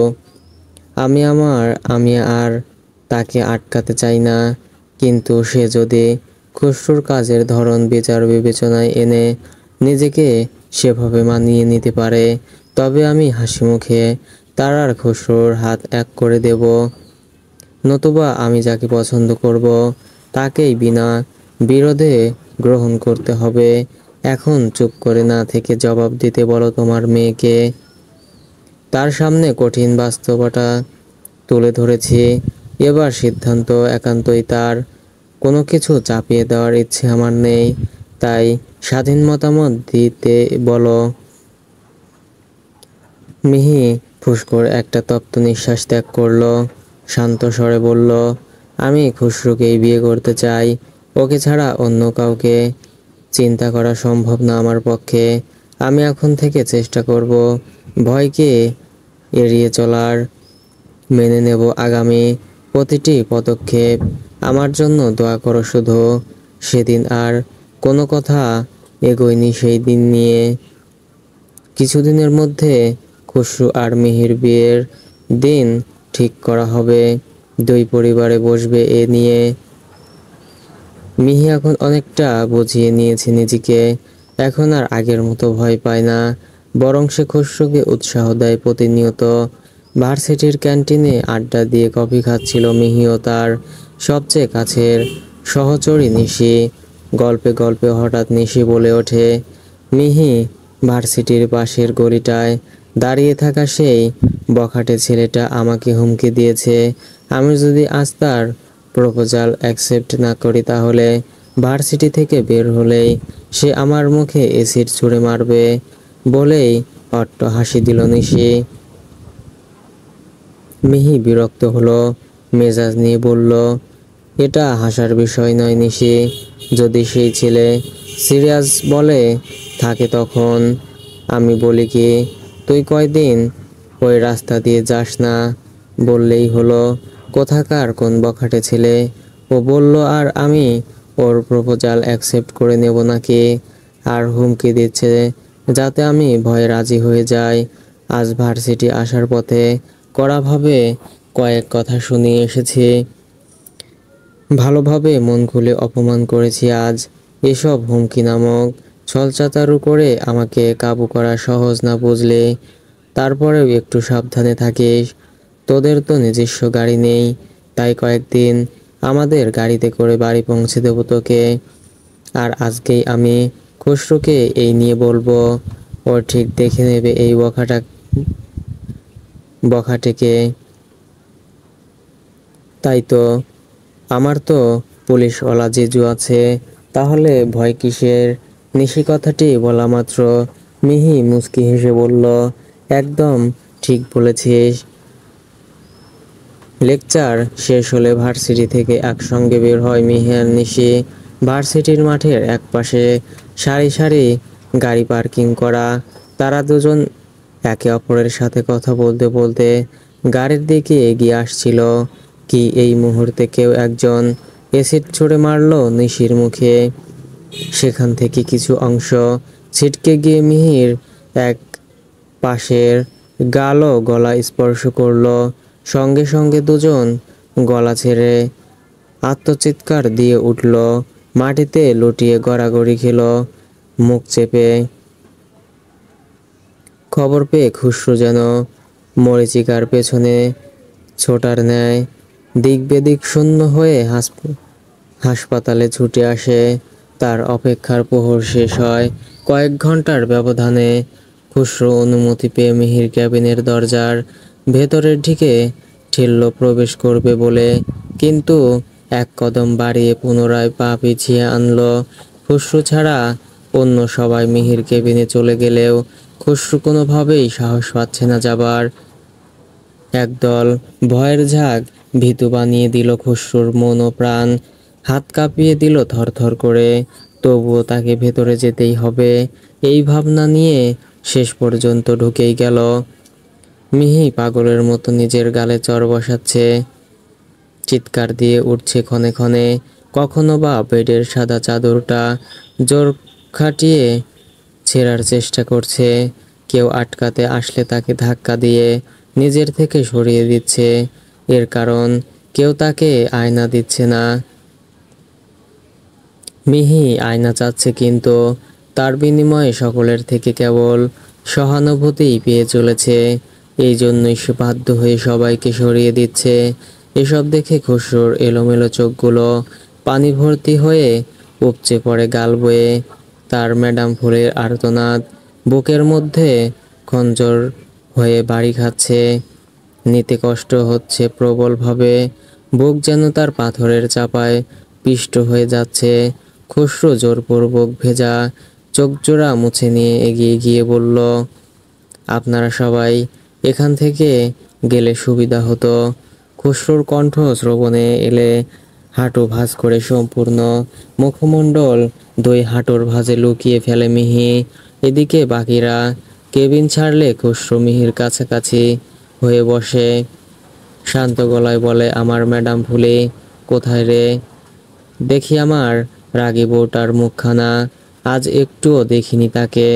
[SPEAKER 1] আমি আমার আমি আর তাকে আটকাতে চাই না। কিন্তু সে যদি খুশরুর কাজের ধরন বিচার বিবেচনায় এনে নিজেকে সেভাবে মানিয়ে নিতে পারে, তবে আমি হাসি মুখে তার আর খুশরুর হাত এক করে দেব। নতুবা আমি যাকে পছন্দ করব তাকেই বিনা বিরোধে গ্রহণ করতে হবে। এখন চুপ করে না থেকে জবাব দিতে বলো তোমার মেয়েকে। তার সামনে কঠিন বাস্তবতা তুলে ধরেছি। এবার সিদ্ধান্ত একান্তই তার। কোনো কিছু চাপিয়ে দেওয়ার ইচ্ছে আমার নেই। তাই স্বাধীন মতামত দিতে বলো। মিহি ফুসকর একটা তপ্ত নিঃশ্বাস ত্যাগ করলো। শান্ত স্বরে বলল, আমি খুশরুকেই বিয়ে করতে চাই। ওকে ছাড়া অন্য কাউকে চিন্তা করা সম্ভব না আমার পক্ষে। আমি এখন থেকে চেষ্টা করব ভয়কে এড়িয়ে চলার। মেনে নেব আগামী প্রতিটি পদক্ষেপ। আমার জন্য দোয়া করো শুধু। সেদিন আর কোনো কথা এগোয়নি সেই দিন নিয়ে। কিছুদিনের মধ্যে খুশরু আর মিহির বিয়ের দিন ঠিক করা হবে। দুই পরিবারে বসবে এ নিয়ে। মিহি এখন অনেকটা বুঝিয়ে নিয়েছে নিজেকে। এখন আর আগের মতো ভয় পায় না, বরং সে খুশরুকে উৎসাহ দেয় প্রতিনিয়ত। ভার্সিটির ক্যান্টিনে আড্ডা দিয়ে কফি খাচ্ছিল মিহি ও তার সবচেয়ে কাছের সহচরী নিশি। গল্পে গল্পে হঠাৎ নিশি বলে ওঠে, মিহি, ভার্সিটির পাশের গলিটায় দাঁড়িয়ে থাকা সেই বখাটে ছেলেটা আমাকে হুমকি দিয়েছে। আমি যদি আজ তার প্রপোজাল অ্যাকসেপ্ট না করি, তাহলে ভার্সিটি থেকে বের হলেই সে আমার মুখে অ্যাসিড ছুঁড়ে মারবে। বলেই অট্ট হাসি দিল নিশি। মিহি বিরক্ত হলো, মেজাজ নিয়ে বলল, এটা হাসার বিষয় নয় নিশি। যদি সেই ছেলে সিরিয়াস বলে থাকে তখন আমি বলি কি, তুই কয়দিন ওই রাস্তা দিয়ে যাস না, বললেই হলো। কোথাকার কোন বখাটে ছেলে। ও বলল আর আমি ওর প্রপোজাল অ্যাকসেপ্ট করে নেব নাকি। আর হুমকি দিচ্ছে যাতে আমি ভয়ে রাজি হয়ে যাই। আজ ভার্সিটি আসার পথে কড়াভাবে কয়েক কথা শুনিয়ে এসেছি। ভালোভাবে মন খুলে অপমান করেছি আজ। এসব হুমকি নামক ছলচাতারু করে আমাকে কাবু করা সহজ না বুঝলে। তারপরেও একটু সাবধানে থাকিস। তোদের তো নিজস্ব গাড়ি নেই, তাই কয়েকদিন আমাদের গাড়িতে করে বাড়ি পৌঁছে দেবো তোকে। আর আজকেই আমি খসরুকে এই নিয়ে বলবো। ও ঠিক দেখে নেবে এই বখাটেকে। তাই তো, আমার তো পুলিশওয়ালা জিজু আছে, তাহলে ভয় কিসের। নিশি কথাটি বলা মাত্র মিহি মুচকি হেসে বলল, একদম ঠিক বলেছিস। লেকচার শেষ হলে ভার্সিটি থেকে একসঙ্গে বের হয় মিহি আর নিশি। ভার্সিটির মাঠের একপাশে সারি সারি গাড়ি পার্কিং করা। তারা দুজন একে অপরের সাথে কথা বলতে বলতে গাড়ির দিকে এগিয়ে আসছিল। কি এই মুহূর্তে কেউ একজন এসিড ছুঁড়ে মারল নিশির মুখে। সেখান থেকে কিছু অংশ ছিটকে গিয়ে মিহির এক পাশের গাল ও গলা স্পর্শ করলো। সঙ্গে সঙ্গে দুজন গলা ছেড়ে আত্মচিৎকার দিয়ে উঠল। মাটিতে লুটিয়ে গড়াগড়ি খেল মুখ চেপে। খবর পেয়ে খুশরু যেন মরীচিকার পেছনে ছোটার ন্যায় দিক বেদিক শূন্য হয়ে হাসপাতালে ছুটে আসে। তার অপেক্ষার প্রহর শেষ হয় কয়েক ঘন্টার ব্যবধানে। খুশরু অনুমতি পেয়ে মিহির ক্যাবিনের দরজার ভেতরের দিকে ঠেলল প্রবেশ করবে বলে, কিন্তু এক কদম বাড়িয়ে পুনরায় পা পিছিয়ে আনল। খুশরু ছাড়া অন্য সবাই মিহির কেবিনে চলে গেলেও খুশরু কোনোভাবেই সাহস পাচ্ছে না যাবার। একদল ভয়ের ঝাঁক ভীতু বানিয়ে দিল খুশরুর মন ও প্রাণ। হাত কাঁপিয়ে দিল থরথর করে। তবুও তাকে ভেতরে যেতেই হবে, এই ভাবনা নিয়ে শেষ পর্যন্ত ঢুকেই গেল। মিহি পাগলের মতো নিজের গালে চড় বসাচ্ছে, চিৎকার দিয়ে উঠছে ক্ষণে ক্ষণে। কখনো বা বেডের সাদা চাদরটা জোর খাটিয়ে ছেঁড়ার চেষ্টা করছে। কেউ আটকাতে আসলে তাকে ধাক্কা দিয়ে নিজের থেকে সরিয়ে দিচ্ছে। এর কারণ কেউ তাকে আয়না দিচ্ছে না। মিহি আয়না চাচ্ছে, কিন্তু তার বিনিময়ে সকলের থেকে কেবল সহানুভূতিই পেয়ে চলেছে। এই জন্যই সে বাধ্য হয়ে সবাইকে সরিয়ে দিচ্ছে। এসব দেখে খুশরুর এলোমেলো চোখগুলো পানি ভর্তি হয়ে উপচে পড়ে গাল বয়ে। তার ম্যাডাম ফুলের আর্তনাদ বুকের মধ্যে খঞ্জর হয়ে বাড়ি খাচ্ছে। নিতে কষ্ট হচ্ছে প্রবলভাবে। বুক যেন তার পাথরের চাপায় পিষ্ট হয়ে যাচ্ছে। খুশরু জোরপূর্বক ভেজা চোখজোড়া মুছে নিয়ে এগিয়ে গিয়ে বলল, আপনারা সবাই এখান থেকে গেলে সুবিধা হতো। খুশরুর কণ্ঠ শ্রবণে এলে হাঁটু ভাঁজ করে সম্পূর্ণ মুখমণ্ডল দুই হাঁটুর ভাঁজে লুকিয়ে ফেলে মিহি। এদিকে বাকিরা কেবিন ছাড়লে খুশরু মিহির কাছাকাছি হয়ে বসে শান্ত গলায় বলে, আমার ম্যাডাম ফুলি কোথায় রে? দেখি আমার রাগী বউটার মুখখানা, আজ একটুও দেখিনি তাকে।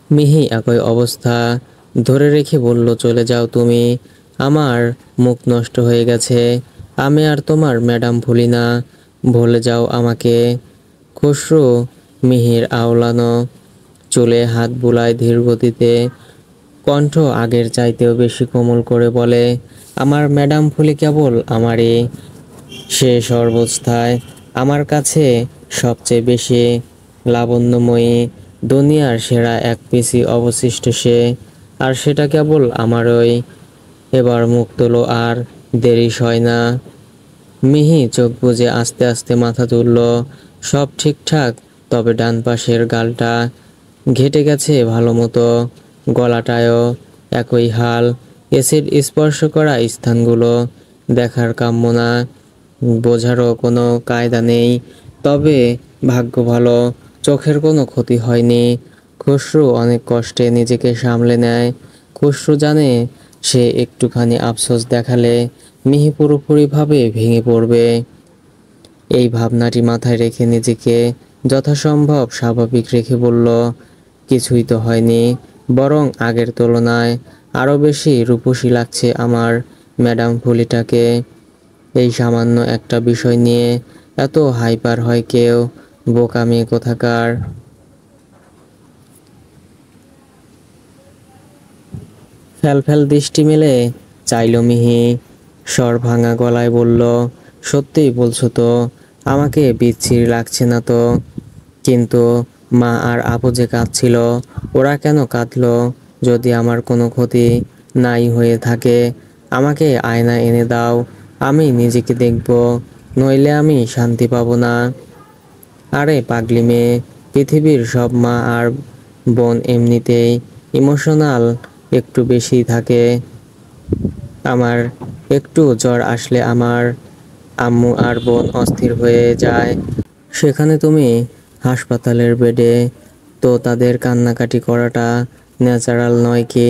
[SPEAKER 1] মিহি একই অবস্থা ধরে রেখে বলল, চলে যাও তুমি, আমার মুখ নষ্ট হয়ে গেছে। আমি আর তোমার ম্যাডাম ভুলি না, ভুলে যাও আমাকে। খুশরু মিহির আওলানো চুলে হাত বুলায় ধীর গতিতে। কণ্ঠ আগের চাইতেও বেশি কোমল করে বলে, আমার ম্যাডাম ফুলি কেবল আমারই। সে সর্বস্থায় আমার কাছে সবচেয়ে বেশি লাবণ্যময়ী, দুনিয়ার সেরা এক পিসি অবশিষ্ট সে, আর সেটা কেবল আমারই। এবার মুখ তোলো, আর দেরি সয় না। মিহি চোখ বুজে আস্তে আস্তে মাথা তুলল। সব ঠিকঠাক, তবে ডান পাশের গালটা ঘেটে গেছে ভালো মতো। গলাটায়ও একই হাল। এসিড স্পর্শ করা স্থানগুলো দেখার কাম্য না, বোঝারও কোনো কায়দা নেই। তবে ভাগ্য ভালো, চোখের কোনো ক্ষতি হয়নি। খুশরু অনেক কষ্টে নিজেকে সামলে নেয়। খুশরু জানে সে একটুখানি আফসোস দেখালে মিহি পুরোপুরিভাবে ভেঙে পড়বে। এই ভাবনাটি মাথায় রেখে নিজেকে যথাসম্ভব স্বাভাবিক রেখে বলল, কিছুই তো হয়নি, বরং আগের তুলনায় আরও বেশি রূপসী লাগছে আমার ম্যাডাম ফুলিটাকে। এই সামান্য একটা বিষয় নিয়ে এত হাইপার হয় কেউ, বোকা মেয়ে কোথাকার। ফ্যালফ্যাল দৃষ্টি মেলে চাইল মিহি, স্বর ভাঙা গলায় বলল, সত্যিই বলছো তো? আমাকে বিচ্ছিরি লাগছে না তো? কিন্তু মা আর আপু যে কাঁদছিল, ওরা কেন কাঁদলো? যদি আমার কোনো ক্ষতি নাই হয়ে থাকে, আমাকে আয়না এনে দাও, আমি নিজেকে দেখব, নইলে আমি শান্তি পাবো না। আরে পাগলি মেয়ে, পৃথিবীর সব মা আর বোন এমনিতেই ইমোশনাল একটু বেশি থাকে। আমার একটু জ্বর আসলে আমার আম্মু আর বোন অস্থির হয়ে যায়। সেখানে তুমি হাসপাতালের বেডে, তো তাদের কান্নাকাটি করাটা ন্যাচারাল নয় কি?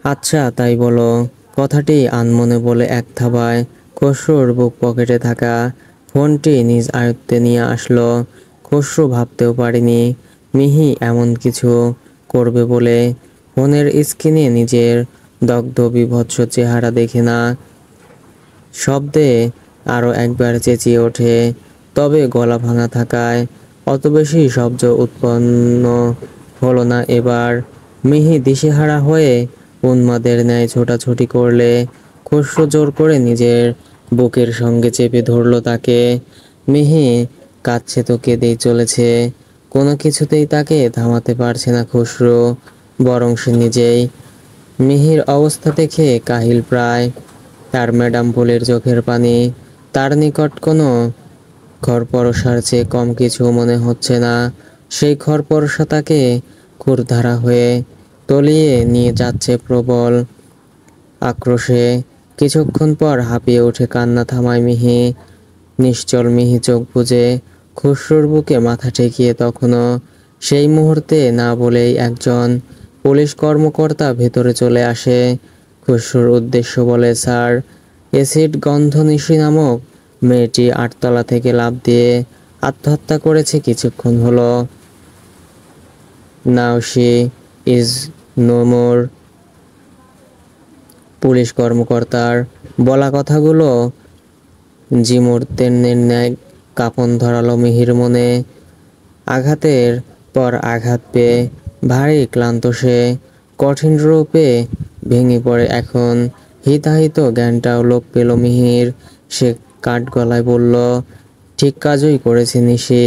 [SPEAKER 1] আচ্ছা তাই বলো। কথাটি আনমনে বলে এক থাবায় খসরুর বুক পকেটে থাকা ফোনটি নিজ আয়ত্তে নিয়ে আসলো। খসরু ভাবতেও পারেনি মিহি এমন কিছু করবে বলে। ফোনের স্ক্রিনে নিজের দগ্ধ বিভৎস চেহারা দেখে না শব্দে আরও একবার চেঁচিয়ে ওঠে, তবে গলা ভাঙা থাকায় অত বেশি শব্দ উৎপন্ন হলো না এবার। মিহি দিশেহারা হয়ে উন্মাদের ন্যায় ছোটাছুটি করলে খসরু জোর করে নিজের বুকের সঙ্গে চেপে ধরল তাকে। মিহি কাঁদছে তো কেঁদেই চলেছে, কোনো কিছুতেই তাকে থামাতে পারছে না খসরু, বরং সে নিজেই। মিহির অবস্থা দেখে কাহিল প্রায়। তার ম্যাডাম ফুলের চোখের পানি তার নিকট কোনো খরপরশার চেয়ে কম কিছু মনে হচ্ছে না। সেই খরপরশা তাকে ক্ষুরধারা হয়ে তলিয়ে নিয়ে যাচ্ছে প্রবল আক্রোশে। কিছুক্ষণ পর হাঁপিয়ে উঠে কান্না থামায় মিহি। নিশ্চল মিহি চোখ বুজে খসরুর বুকে মাথা ঠেকিয়ে তখনও সেই মুহূর্তে না বলেই একজন পুলিশ কর্মকর্তা ভেতরে চলে আসে। খসরুর উদ্দেশ্য বলে, স্যার, এসিড গন্ধনিশি নামক মেয়েটি 8তলা থেকে লাফ দিয়ে আত্মহত্যা করেছে কিছুক্ষণ হলো। Now she is no more. Police কর্মকর্তার বলা কথাগুলো জিমুর্তের ন্যায় কাঁপন ধরালো মিহির মনে। আঘাতের পর আঘাত পেয়ে ভারী ক্লান্ত সে কঠিন রূপে ভেঙে পড়ে এখন। হিতাহিত জ্ঞানটাও লোপ পেল মিহির। সে কাঠ গলায় বলল, ঠিক কাজই করেছে নিশি,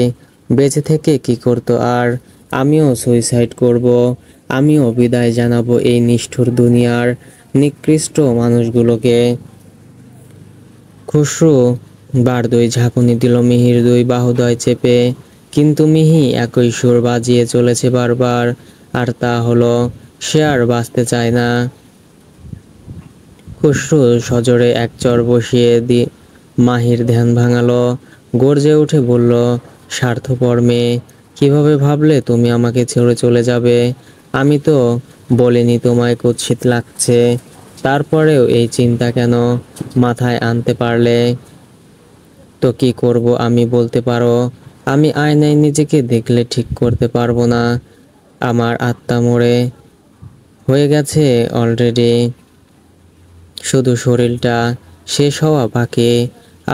[SPEAKER 1] বেঁচে থেকে কি করতো আর? আমিও সুইসাইড করব, আমিও বিদায় জানাবো এই নিষ্ঠুর দুনিয়ার নিকৃষ্ট মানুষগুলোকে। খসরু বার দুই ঝাঁকুনি দিল মিহির দুই বাহুদয় চেপে, কিন্তু মিহি একই সুর বাজিয়ে চলেছে বারবার, আর তা হলো সে আর বাঁচতে চায় না। খসরু সজোরে এক চর বসিয়ে মাহির ধ্যান ভাঙালো, গর্জে উঠে বলল, স্বার্থপর মেয়ে, কিভাবে ভাবলে তুমি আমাকে ছেড়ে চলে যাবে? আমি তো বলিনি তোমায় কুৎসিত লাগছে, তারপরেও এই চিন্তা কেন মাথায় আনতে পারলে? তো কি করব আমি বলতে পারো? আমি আয়নায় নিজেকে দেখলে ঠিক করতে পারবো না। আমার আত্মা মরে হয়ে গেছে অলরেডি, শুধু শরীরটা শেষ হওয়া বাকি।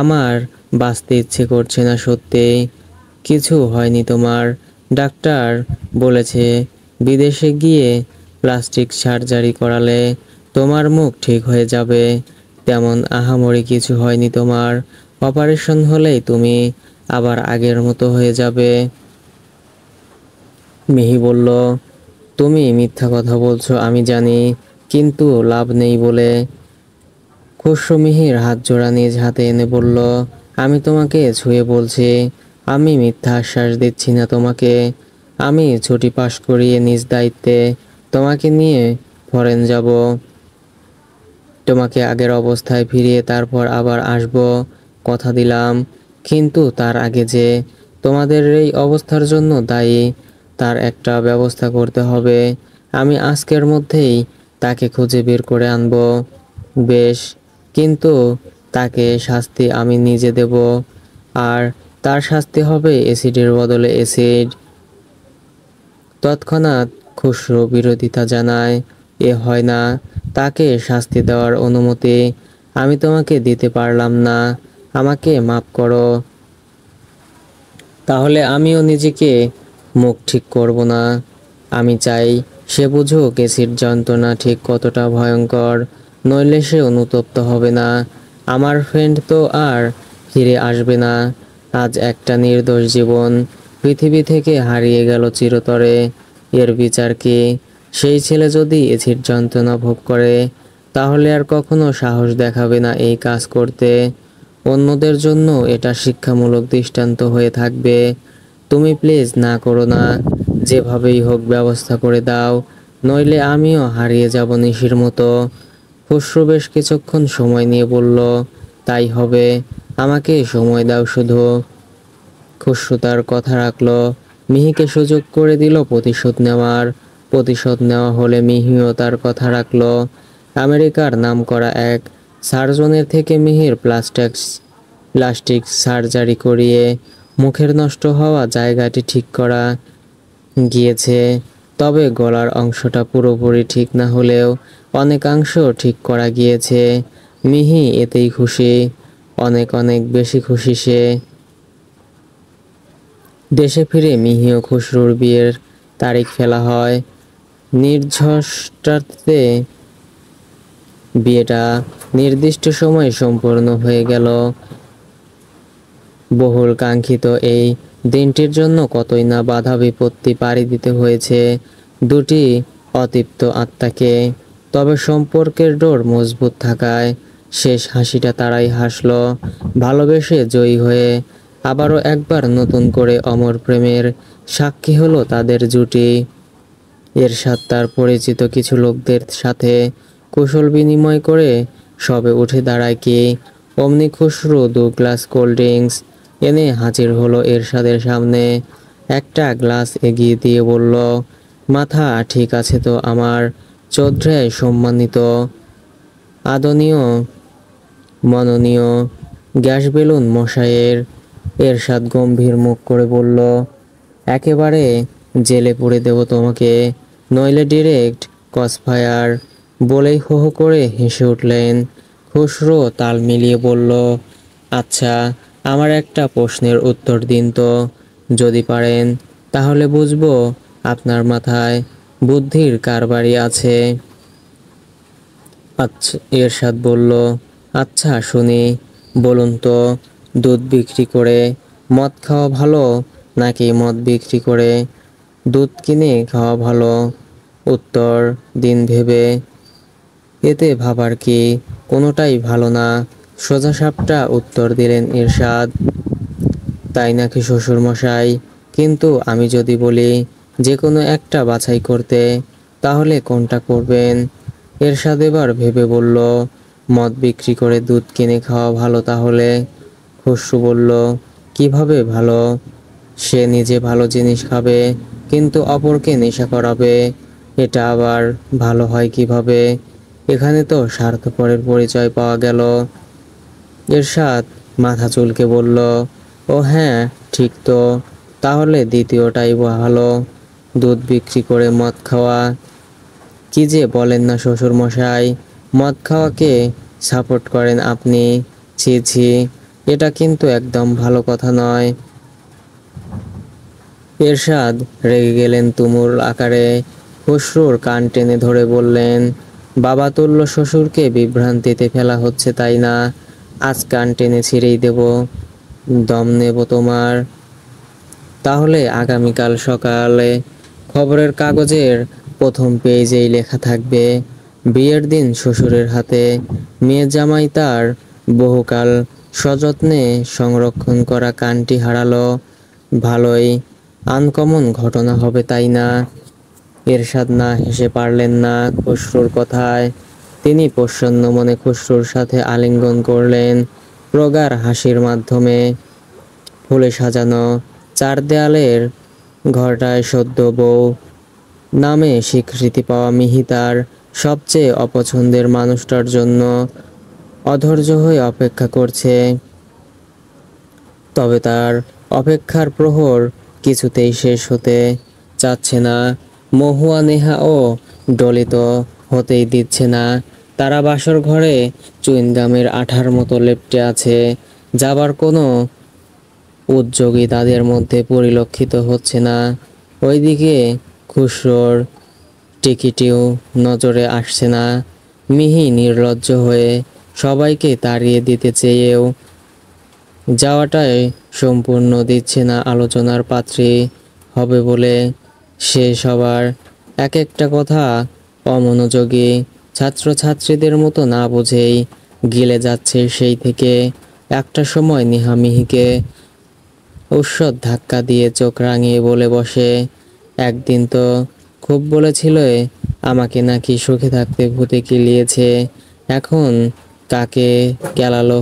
[SPEAKER 1] আমার বাঁচতে ইচ্ছে করছে না সত্যি। কিছু হয়নি তোমার, ডাক্তার বলেছে বিদেশে গিয়ে প্লাস্টিক সার্জারি করালে তোমার মুখ ঠিক হয়ে যাবে। তেমন আহামরি কিছু হয়নি তোমার, অপারেশন হলেই তুমি আবার আগের মতো হয়ে যাবে। মিহি বলল, তুমি মিথ্যা কথা বলছো আমি জানি, কিন্তু লাভ নেই বলে। খসরু মিহির হাত জোড়া নিজ হাতে এনে বলল, আমি তোমাকে ছুঁয়ে বলছি, আমি মিথ্যা আশ্বাস দিচ্ছি না তোমাকে। আমি ছুটি পাশ করিয়ে নিজ দায়িত্বে তোমাকে নিয়ে ফরেন যাব, তোমাকে আগের অবস্থায় ফিরিয়ে তারপর আবার আসব, কথা দিলাম। কিন্তু তার আগে যে তোমাদের এই অবস্থার জন্য দায়ী, তার একটা ব্যবস্থা করতে হবে। আমি আজকের মধ্যেই তাকে খুঁজে বের করে আনবো। বেশ, কিন্তু তাকে শাস্তি আমি নিজে দেব, আর তার শাস্তি হবে অ্যাসিডের বদলে অ্যাসিড। তৎক্ষণাৎ খুসরো বিরোধিতা জানায়, এ হয় না, তাকে শাস্তি দেওয়ার অনুমতি আমি তোমাকে দিতে পারলাম না, আমাকে মাফ করো। তাহলে আমিও নিজেকে মুখ ঠিক করব না। আমি চাই সে বুঝুক অ্যাসিড যন্ত্রণা ঠিক কতটা ভয়ঙ্কর, নইলে সে অনুতপ্ত হবে না। আমার ফ্রেন্ড তো আর ফিরে আসবে না। আজ একটা নির্দোষ জীবন পৃথিবী থেকে হারিয়ে গেল চিরতরে। এর বিচার কি? সেই ছেলে যদি অ্যাসিড যন্ত্রণা ভোগ করে, তাহলে আর কখনো সাহস দেখাবে না এই কাজ করতে। অন্যদের জন্য এটা শিক্ষামূলক দৃষ্টান্ত হয়ে থাকবে। তুমি প্লিজ না করো না, যেভাবেই হোক ব্যবস্থা করে দাও, নইলে আমিও হারিয়ে যাব নিশির মতো। খসরু বেশ কিছুক্ষণ সময় নিয়ে বলল, তাই হবে, আমাকে সময় দাও শুধু। খসরু তার কথা রাখলো, মিহিকে সুযোগ করে দিল প্রতিশোধ নেওয়ার। প্রতিশোধ নেওয়া হলে মিহিও তার কথা রাখলো। আমেরিকার নামকরা এক সার্জনের থেকে মিহির প্লাস্টিক সার্জারি করিয়ে মুখের নষ্ট হওয়া জায়গাটি ঠিক করা গিয়েছে। তবে গলার অংশটা পুরোপুরি ঠিক না হলেও অনেকাংশ ঠিক করা গিয়েছে। মিহি এতেই খুশি, অনেক অনেক বেশি খুশি সে। দেশে ফিরে মিহি ও খসরুর বিয়ের তারিখ ফেলা হয়। নির্ঝঞ্ঝাটে বিয়েটা নির্দিষ্ট সময়ে সম্পন্ন হয়ে গেল। বহুল কাঙ্ক্ষিত এই দিনটির জন্য কতই না বাধা বিপত্তি পাড়ি দিতে হয়েছে দুটি অতৃপ্ত আত্মাকে। তবে সম্পর্কের ডোর মজবুত থাকায় শেষ হাসিটা তারাই হাসল, ভালোবেসে জয়ী হয়ে। আবারও একবার নতুন করে অমর প্রেমের সাক্ষী হলো তাদের জুটি। এরশাদ তার পরিচিত কিছু লোকদের সাথে কুশল বিনিময় করে সবে উঠে দাঁড়ায় কি অমনি খসরু 2 গ্লাস কোল্ড ড্রিঙ্কস এনে হাজির হলো এরশাদের সামনে। একটা গ্লাস এগিয়ে দিয়ে বলল, মাথা ঠিক আছে তো আমার চৌধুরী সম্মানিত আদনীয় মাননীয় গ্যাস বেলুন মশাইয়ের। এরশাদ গম্ভীর মুখ করে বলল, একেবারে জেলে পুরে দেব তোমাকে, নইলে ডিরেক্ট ক্রসফায়ার। বলেই হো হো করে হেসে উঠলেন। খসরু তাল মিলিয়ে বলল, আচ্ছা, আমার একটা প্রশ্নের উত্তর দিন তো, যদি পারেন, তাহলে বুঝবো আপনার মাথায় বুদ্ধির কারবারি আছে। আচ্ছা, এরশাদ বলল, আচ্ছা শুনি, বলুন তো, দুধ বিক্রি করে মদ খাওয়া ভালো, নাকি মদ বিক্রি করে দুধ কিনে খাওয়া ভালো? উত্তর দিন ভেবে। এতে ভাবার কি, কোনোটাই ভালো না, সোজাসাপটা উত্তর দিলেন এরশাদ। তাই নাকি শ্বশুর মশাই? কিন্তু আমি যদি বলি যে কোনো একটা বাছাই করতে, তাহলে কোনটা করবেন? এরশাদ এবার ভেবে বলল, মদ বিক্রি করে দুধ কিনে খাওয়া ভালো। তাহলে খসরু বলল, কিভাবে ভালো? সে নিজে ভালো জিনিস খাবে, কিন্তু অপরকে নেশা করাবে, এটা আবার ভালো হয় কিভাবে? এখানে তো স্বার্থপরের পরিচয় পাওয়া গেল। এরশাদ মাথা চুলকে বলল, ও হ্যাঁ, ঠিক তো, তাহলে দ্বিতীয়টাই ভালো, দুধ বিক্রি করে মদ খাওয়া। কি যে বলেন না শ্বশুর মশাই, মদ খাওয়াকে সাপোর্ট করেন আপনি? ছি ছি, এটা কিন্তু একদম ভালো কথা নয়। এরশাদ রেগে গেলেন তুমুল আকারে। খসরুর কান টেনে ধরে বললেন, বাবা তুল্য শ্বশুরকে বিভ্রান্তিতে ফেলা হচ্ছে তাই না? আজ কান টেনে ছিঁড়েই দেব, দম নেব তোমার। তাহলে আগামীকাল সকালে খবরের কাগজের প্রথম পেজেই লেখা থাকবে, বিয়ের দিন শ্বশুরের হাতে মেয়ে জামাই তার বহুকাল সযত্নে সংরক্ষণ করা কানটি হারালো। ভালোই আনকমন ঘটনা হবে তাই না? এরশাদ না হেসে পারলেন না খসরুর কথায়। তিনি প্রসন্ন মনে খসরুর সাথে আলিঙ্গন করলেন প্রগাঢ় হাসির মাধ্যমে। ফুলে সাজানো 4 দেয়ালের ঘরটায় সদ্য বউ নামে স্বীকৃতি পাওয়া মিহি তার সবচেয়ে অপছন্দের মানুষটার জন্য অধৈর্য হয়ে অপেক্ষা করছে। তবে তার অপেক্ষার প্রহর কিছুতেই শেষ হতে চাচ্ছে না। মহুয়া, নেহা ও ডলি তো হতেই দিচ্ছে না। তারা বাসর ঘরে চুইংগামের আঠার মতো লেপ্টে আছে। যাবার কোনো উদ্যোগই তাদের মধ্যে পরিলক্ষিত হচ্ছে না। ওইদিকে খুশরোর টিকিটিও নজরে আসছে না। মিহি নির্লজ্জ হয়ে সবাইকে তাড়িয়ে দিতে চেয়েও যাওয়াটাই সম্পূর্ণ দিচ্ছে না আলোচনার পাত্রী হবে বলে। সে সবার এক একটা কথা অমনোযোগী ছাত্রছাত্রীদের মতো না বুঝেই গিলে যাচ্ছে। সেই থেকে একটা সময় নেহা মিহিকে উষ্মৎ ধাক্কা দিয়ে চোখ রাঙিয়ে বলে বসে, একদিন তো খুব বলেছিলে আমাকে নাকি সুখে থাকতে ভূতে কিলিয়েছে, এখন কাকে কেলালো?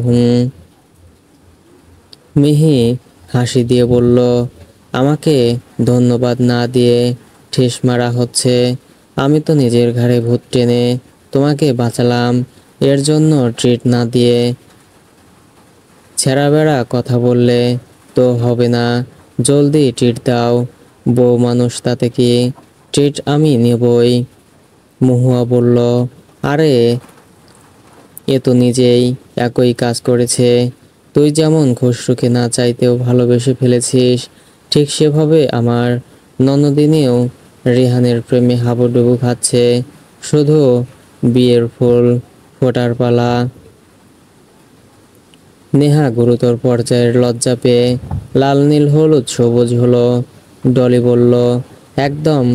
[SPEAKER 1] মিহি হাসি দিয়ে বলল, আমাকে ধন্যবাদ না দিয়ে ঠেস মারা হচ্ছে। আমি তো নিজের ঘাড়ে ভূত টেনে তোমাকে বাঁচালাম, এর জন্য ট্রিট না দিয়ে ছেঁড়াবেড়া কথা বললে তো হবে না। জলদি ট্রিট দাও। বউ মানুষ, তাতে কি? ট্রিট আমি নেবই। মহুয়া বলল, আরে এ তো নিজেই একই কাজ করেছে। তুই যেমন খসরুকে না চাইতেও ভালোবেসে ফেলেছিস, ঠিক সেভাবে আমার ননদিনীও রেহানের প্রেমে হাবুডুবু খাচ্ছে। শুধু বিয়ের ফুল ফোটার পালা। নেহা গুরুতর পর্যায়ের লজ্জা পেয়ে লাল নীল হলুদ সবুজ হলো। ডলি বলল, একদম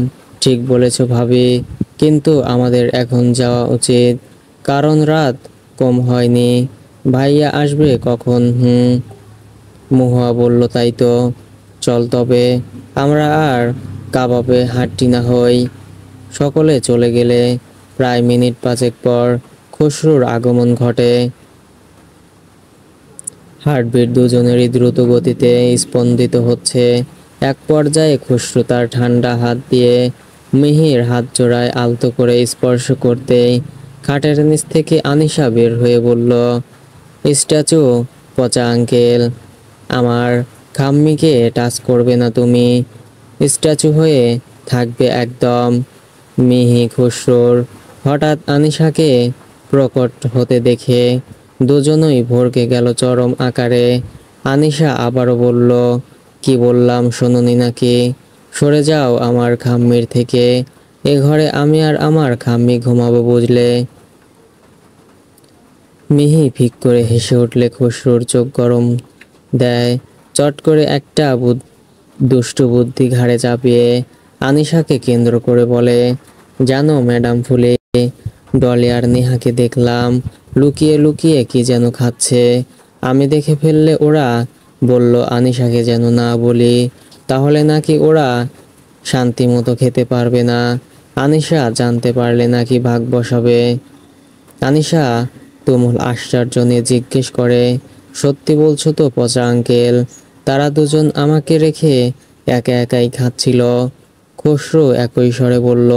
[SPEAKER 1] ঠিক বলেছ ভাবি, কিন্তু আমাদের এখন যাওয়া উচিত, কারণ রাত কম হয়নি। ভাইয়া আসবে কখন? মহুয়া বলল, তাই তো, চল তবে আমরা আর কাবাবে হাঁটটি না হই। সকলে চলে গেলে প্রায় মিনিট পাঁচেক পর খসরুর আগমন ঘটে। হার্টবিট দুজনেরই দ্রুত গতিতে স্পন্দিত হচ্ছে। এক পর্যায়ে খসরু তার ঠান্ডা হাত দিয়ে মিহির হাত জোড়ায় আলতো করে স্পর্শ করতেই খাটের নিচ থেকে আনিশা বের হয়ে বলল, স্ট্যাচু পচা আঙ্কেল, আমার খাম্মিকে টাচ করবে না তুমি, স্ট্যাচু হয়ে থাকবে একদম। মিহি খসরুর হঠাৎ আনিশাকে প্রকট হতে দেখে দুজনই ভড়কে গেল চরম আকারে। আনিশা আবারও বলল, কি বললাম শোনোনি নাকি? সরে যাও আমার খাম্মির থেকে, এ ঘরে আমি আর আমার খাম্মি ঘুমাবো, বুঝলে? মিহি ফিক করে হেসে উঠলে খসরুর চোখ গরম দেয়। চট করে একটা দুষ্টু বুদ্ধি ঘাড়ে চাপিয়ে আনিশাকে কেন্দ্র করে বলে, জানো ম্যাডাম ফুলে, ডলি আর নেহাকে দেখলাম লুকিয়ে লুকিয়ে কি যেন খাচ্ছে। আমি দেখে ফেললে ওরা বলল আনিশাকে যেন না বলি, তাহলে নাকি ওরা শান্তি মতো খেতে পারবে না। আনিশা জানতে পারলে নাকি ভাগ বসাবে। আনিশা তুমুল আশ্চর্য নিয়ে জিজ্ঞেস করে, সত্যি বলছো তো পচা আঙ্কেল? তারা দুজন আমাকে রেখে একা একাই খাচ্ছিল। খসরু একই স্বরে বলল,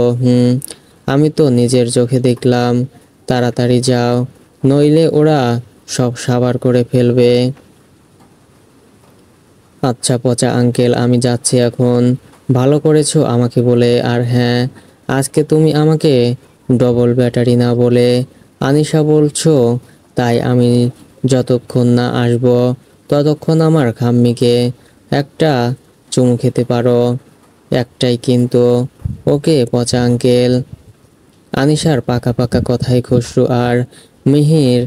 [SPEAKER 1] আমি তো নিজের চোখে দেখলাম। তাড়াতাড়ি যাও, নইলে ওরা সব সাবার করে ফেলবে। আচ্ছা পচা আঙ্কেল, আমি যাচ্ছি এখন। ভালো করেছো আমাকে বলে। আর হ্যাঁ, আজকে তুমি আমাকে ডবল ব্যাটারি না বলে আনিশা বলছো, তাই আমি যতক্ষণ না আসবো ততক্ষণ আমার খাম্মিকে একটা চুমু খেতে পারো। একটাই কিন্তু, ওকে পচা আঙ্কেল। আনিশার পাকা পাকা কথায় খসরু আর মিহির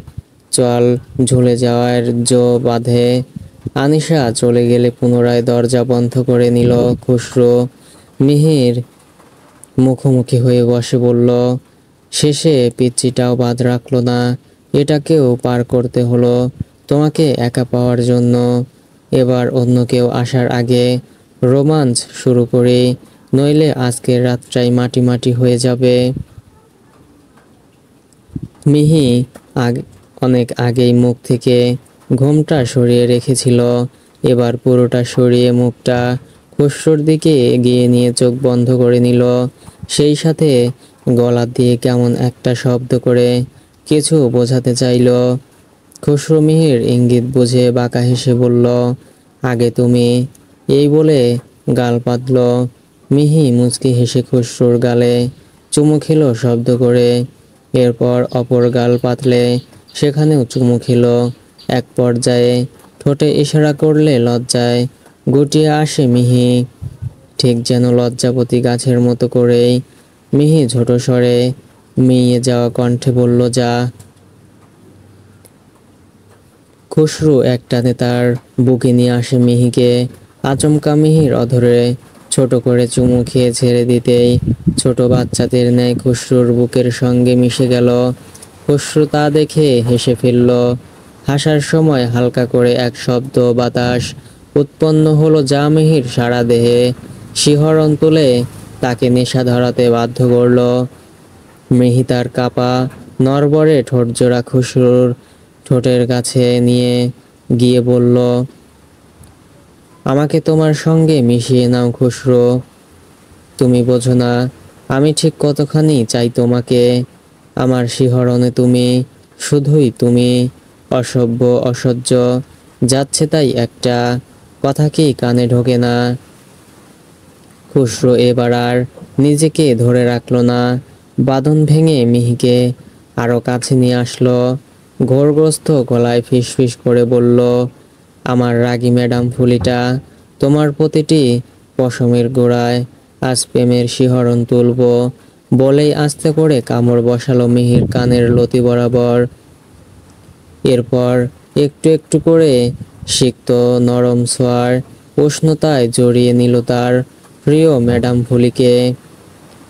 [SPEAKER 1] চল ঝুলে যাওয়ার জো বাঁধে। আনিশা চলে গেলে পুনরায় দরজা বন্ধ করে নিল খসরু। মিহির মুখোমুখি হয়ে বসে বলল, শেষে পিচ্চিটাও বাদ রাখলো না, এটাকেও পার করতে হলো তোমাকে একা পাওয়ার জন্য। এবার অন্য কেউ আসার আগে রোমাঞ্চ শুরু করি, নইলে আজকের রাতটাই মাটি মাটি হয়ে যাবে। মিহি অনেক আগেই মুখ থেকে ঘোমটা সরিয়ে রেখেছিল, এবার পুরোটা সরিয়ে মুখটা খসরুর দিকে এগিয়ে নিয়ে চোখ বন্ধ করে নিল। সেই সাথে গলা দিয়ে কেমন একটা শব্দ করে কিছু বোঝাতে চাইল। খসরু মিহির ইঙ্গিত বুঝে বাঁকা হেসে বলল, আগে তুমি। এই বলে গাল পাতল। মিহি মুচকি হেসে খসরুর গালে চুমু খেলো শব্দ করে। এরপর অপর গাল পাতলে সেখানেও চুমু খেলো। এক পর্যায়ে ঠোঁটে ইশারা করলে লজ্জায় গুটিয়ে আসে মিহি, ঠিক যেন লজ্জাপতি গাছের মতো করেই। মিহি ছোট স্বরে মিইয়ে যাওয়া কণ্ঠে বলল, যা। খসরু একটানে তার বুকে নিয়ে আসে মিহিকে। আচমকা মিহির অধরে ছোট করে চুমু খেয়ে ছেড়ে দিতেই ছোট বাচ্চাদের ন্যায় খসরুর বুকের সঙ্গে মিশে গেল। খসরু তা দেখে হেসে ফেলল। হাসার সময় হালকা করে এক শব্দ বাতাস উৎপন্ন হলো, যা মিহির সারা দেহে শিহরণ তুলে তাকে নেশা ধরাতে বাধ্য করল। মিহি তার কাপা নড়বড়ে ঠোঁটজোড়া খসরুর ঠোঁটের কাছে নিয়ে গিয়ে বলল, আমাকে তোমার সঙ্গে মিশিয়ে নাও খসরু। তুমি বোঝো না আমি ঠিক কতখানি চাই তোমাকে। আমার শিহরণে তুমি, শুধুই তুমি। অসভ্য, অসহ্য যাচ্ছে তাই একটা কথা কি কানে ঢোকে না। খসরু এবার আর নিজেকে ধরে রাখলো না। বাঁধন ভেঙে মিহিকে আরো কাছে নিয়ে আসলো। ঘোরগ্রস্ত গলায় ফিসফিস করে বলল, আমার রাগী ম্যাডাম ফুলিটা, তোমার প্রতিটি পশমের গোড়ায় আজ প্রেমের শিহরণ তুলব। বলেই আস্তে করে কামড় বসালো মিহির কানের লতি বরাবর। এরপর একটু একটু করে সিক্ত নরম ছোঁয়ার উষ্ণতায় জড়িয়ে নিল তার প্রিয় ম্যাডাম ফুলিকে।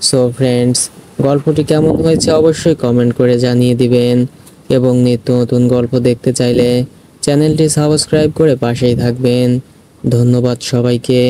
[SPEAKER 1] সো ফ্রেন্ডস, গল্পটি কেমন হয়েছে অবশ্যই কমেন্ট করে জানিয়ে দিবেন এবং নিত্য নতুন গল্প দেখতে চাইলে চ্যানেলটি সাবস্ক্রাইব করে পাশেই থাকবেন। ধন্যবাদ সবাইকে।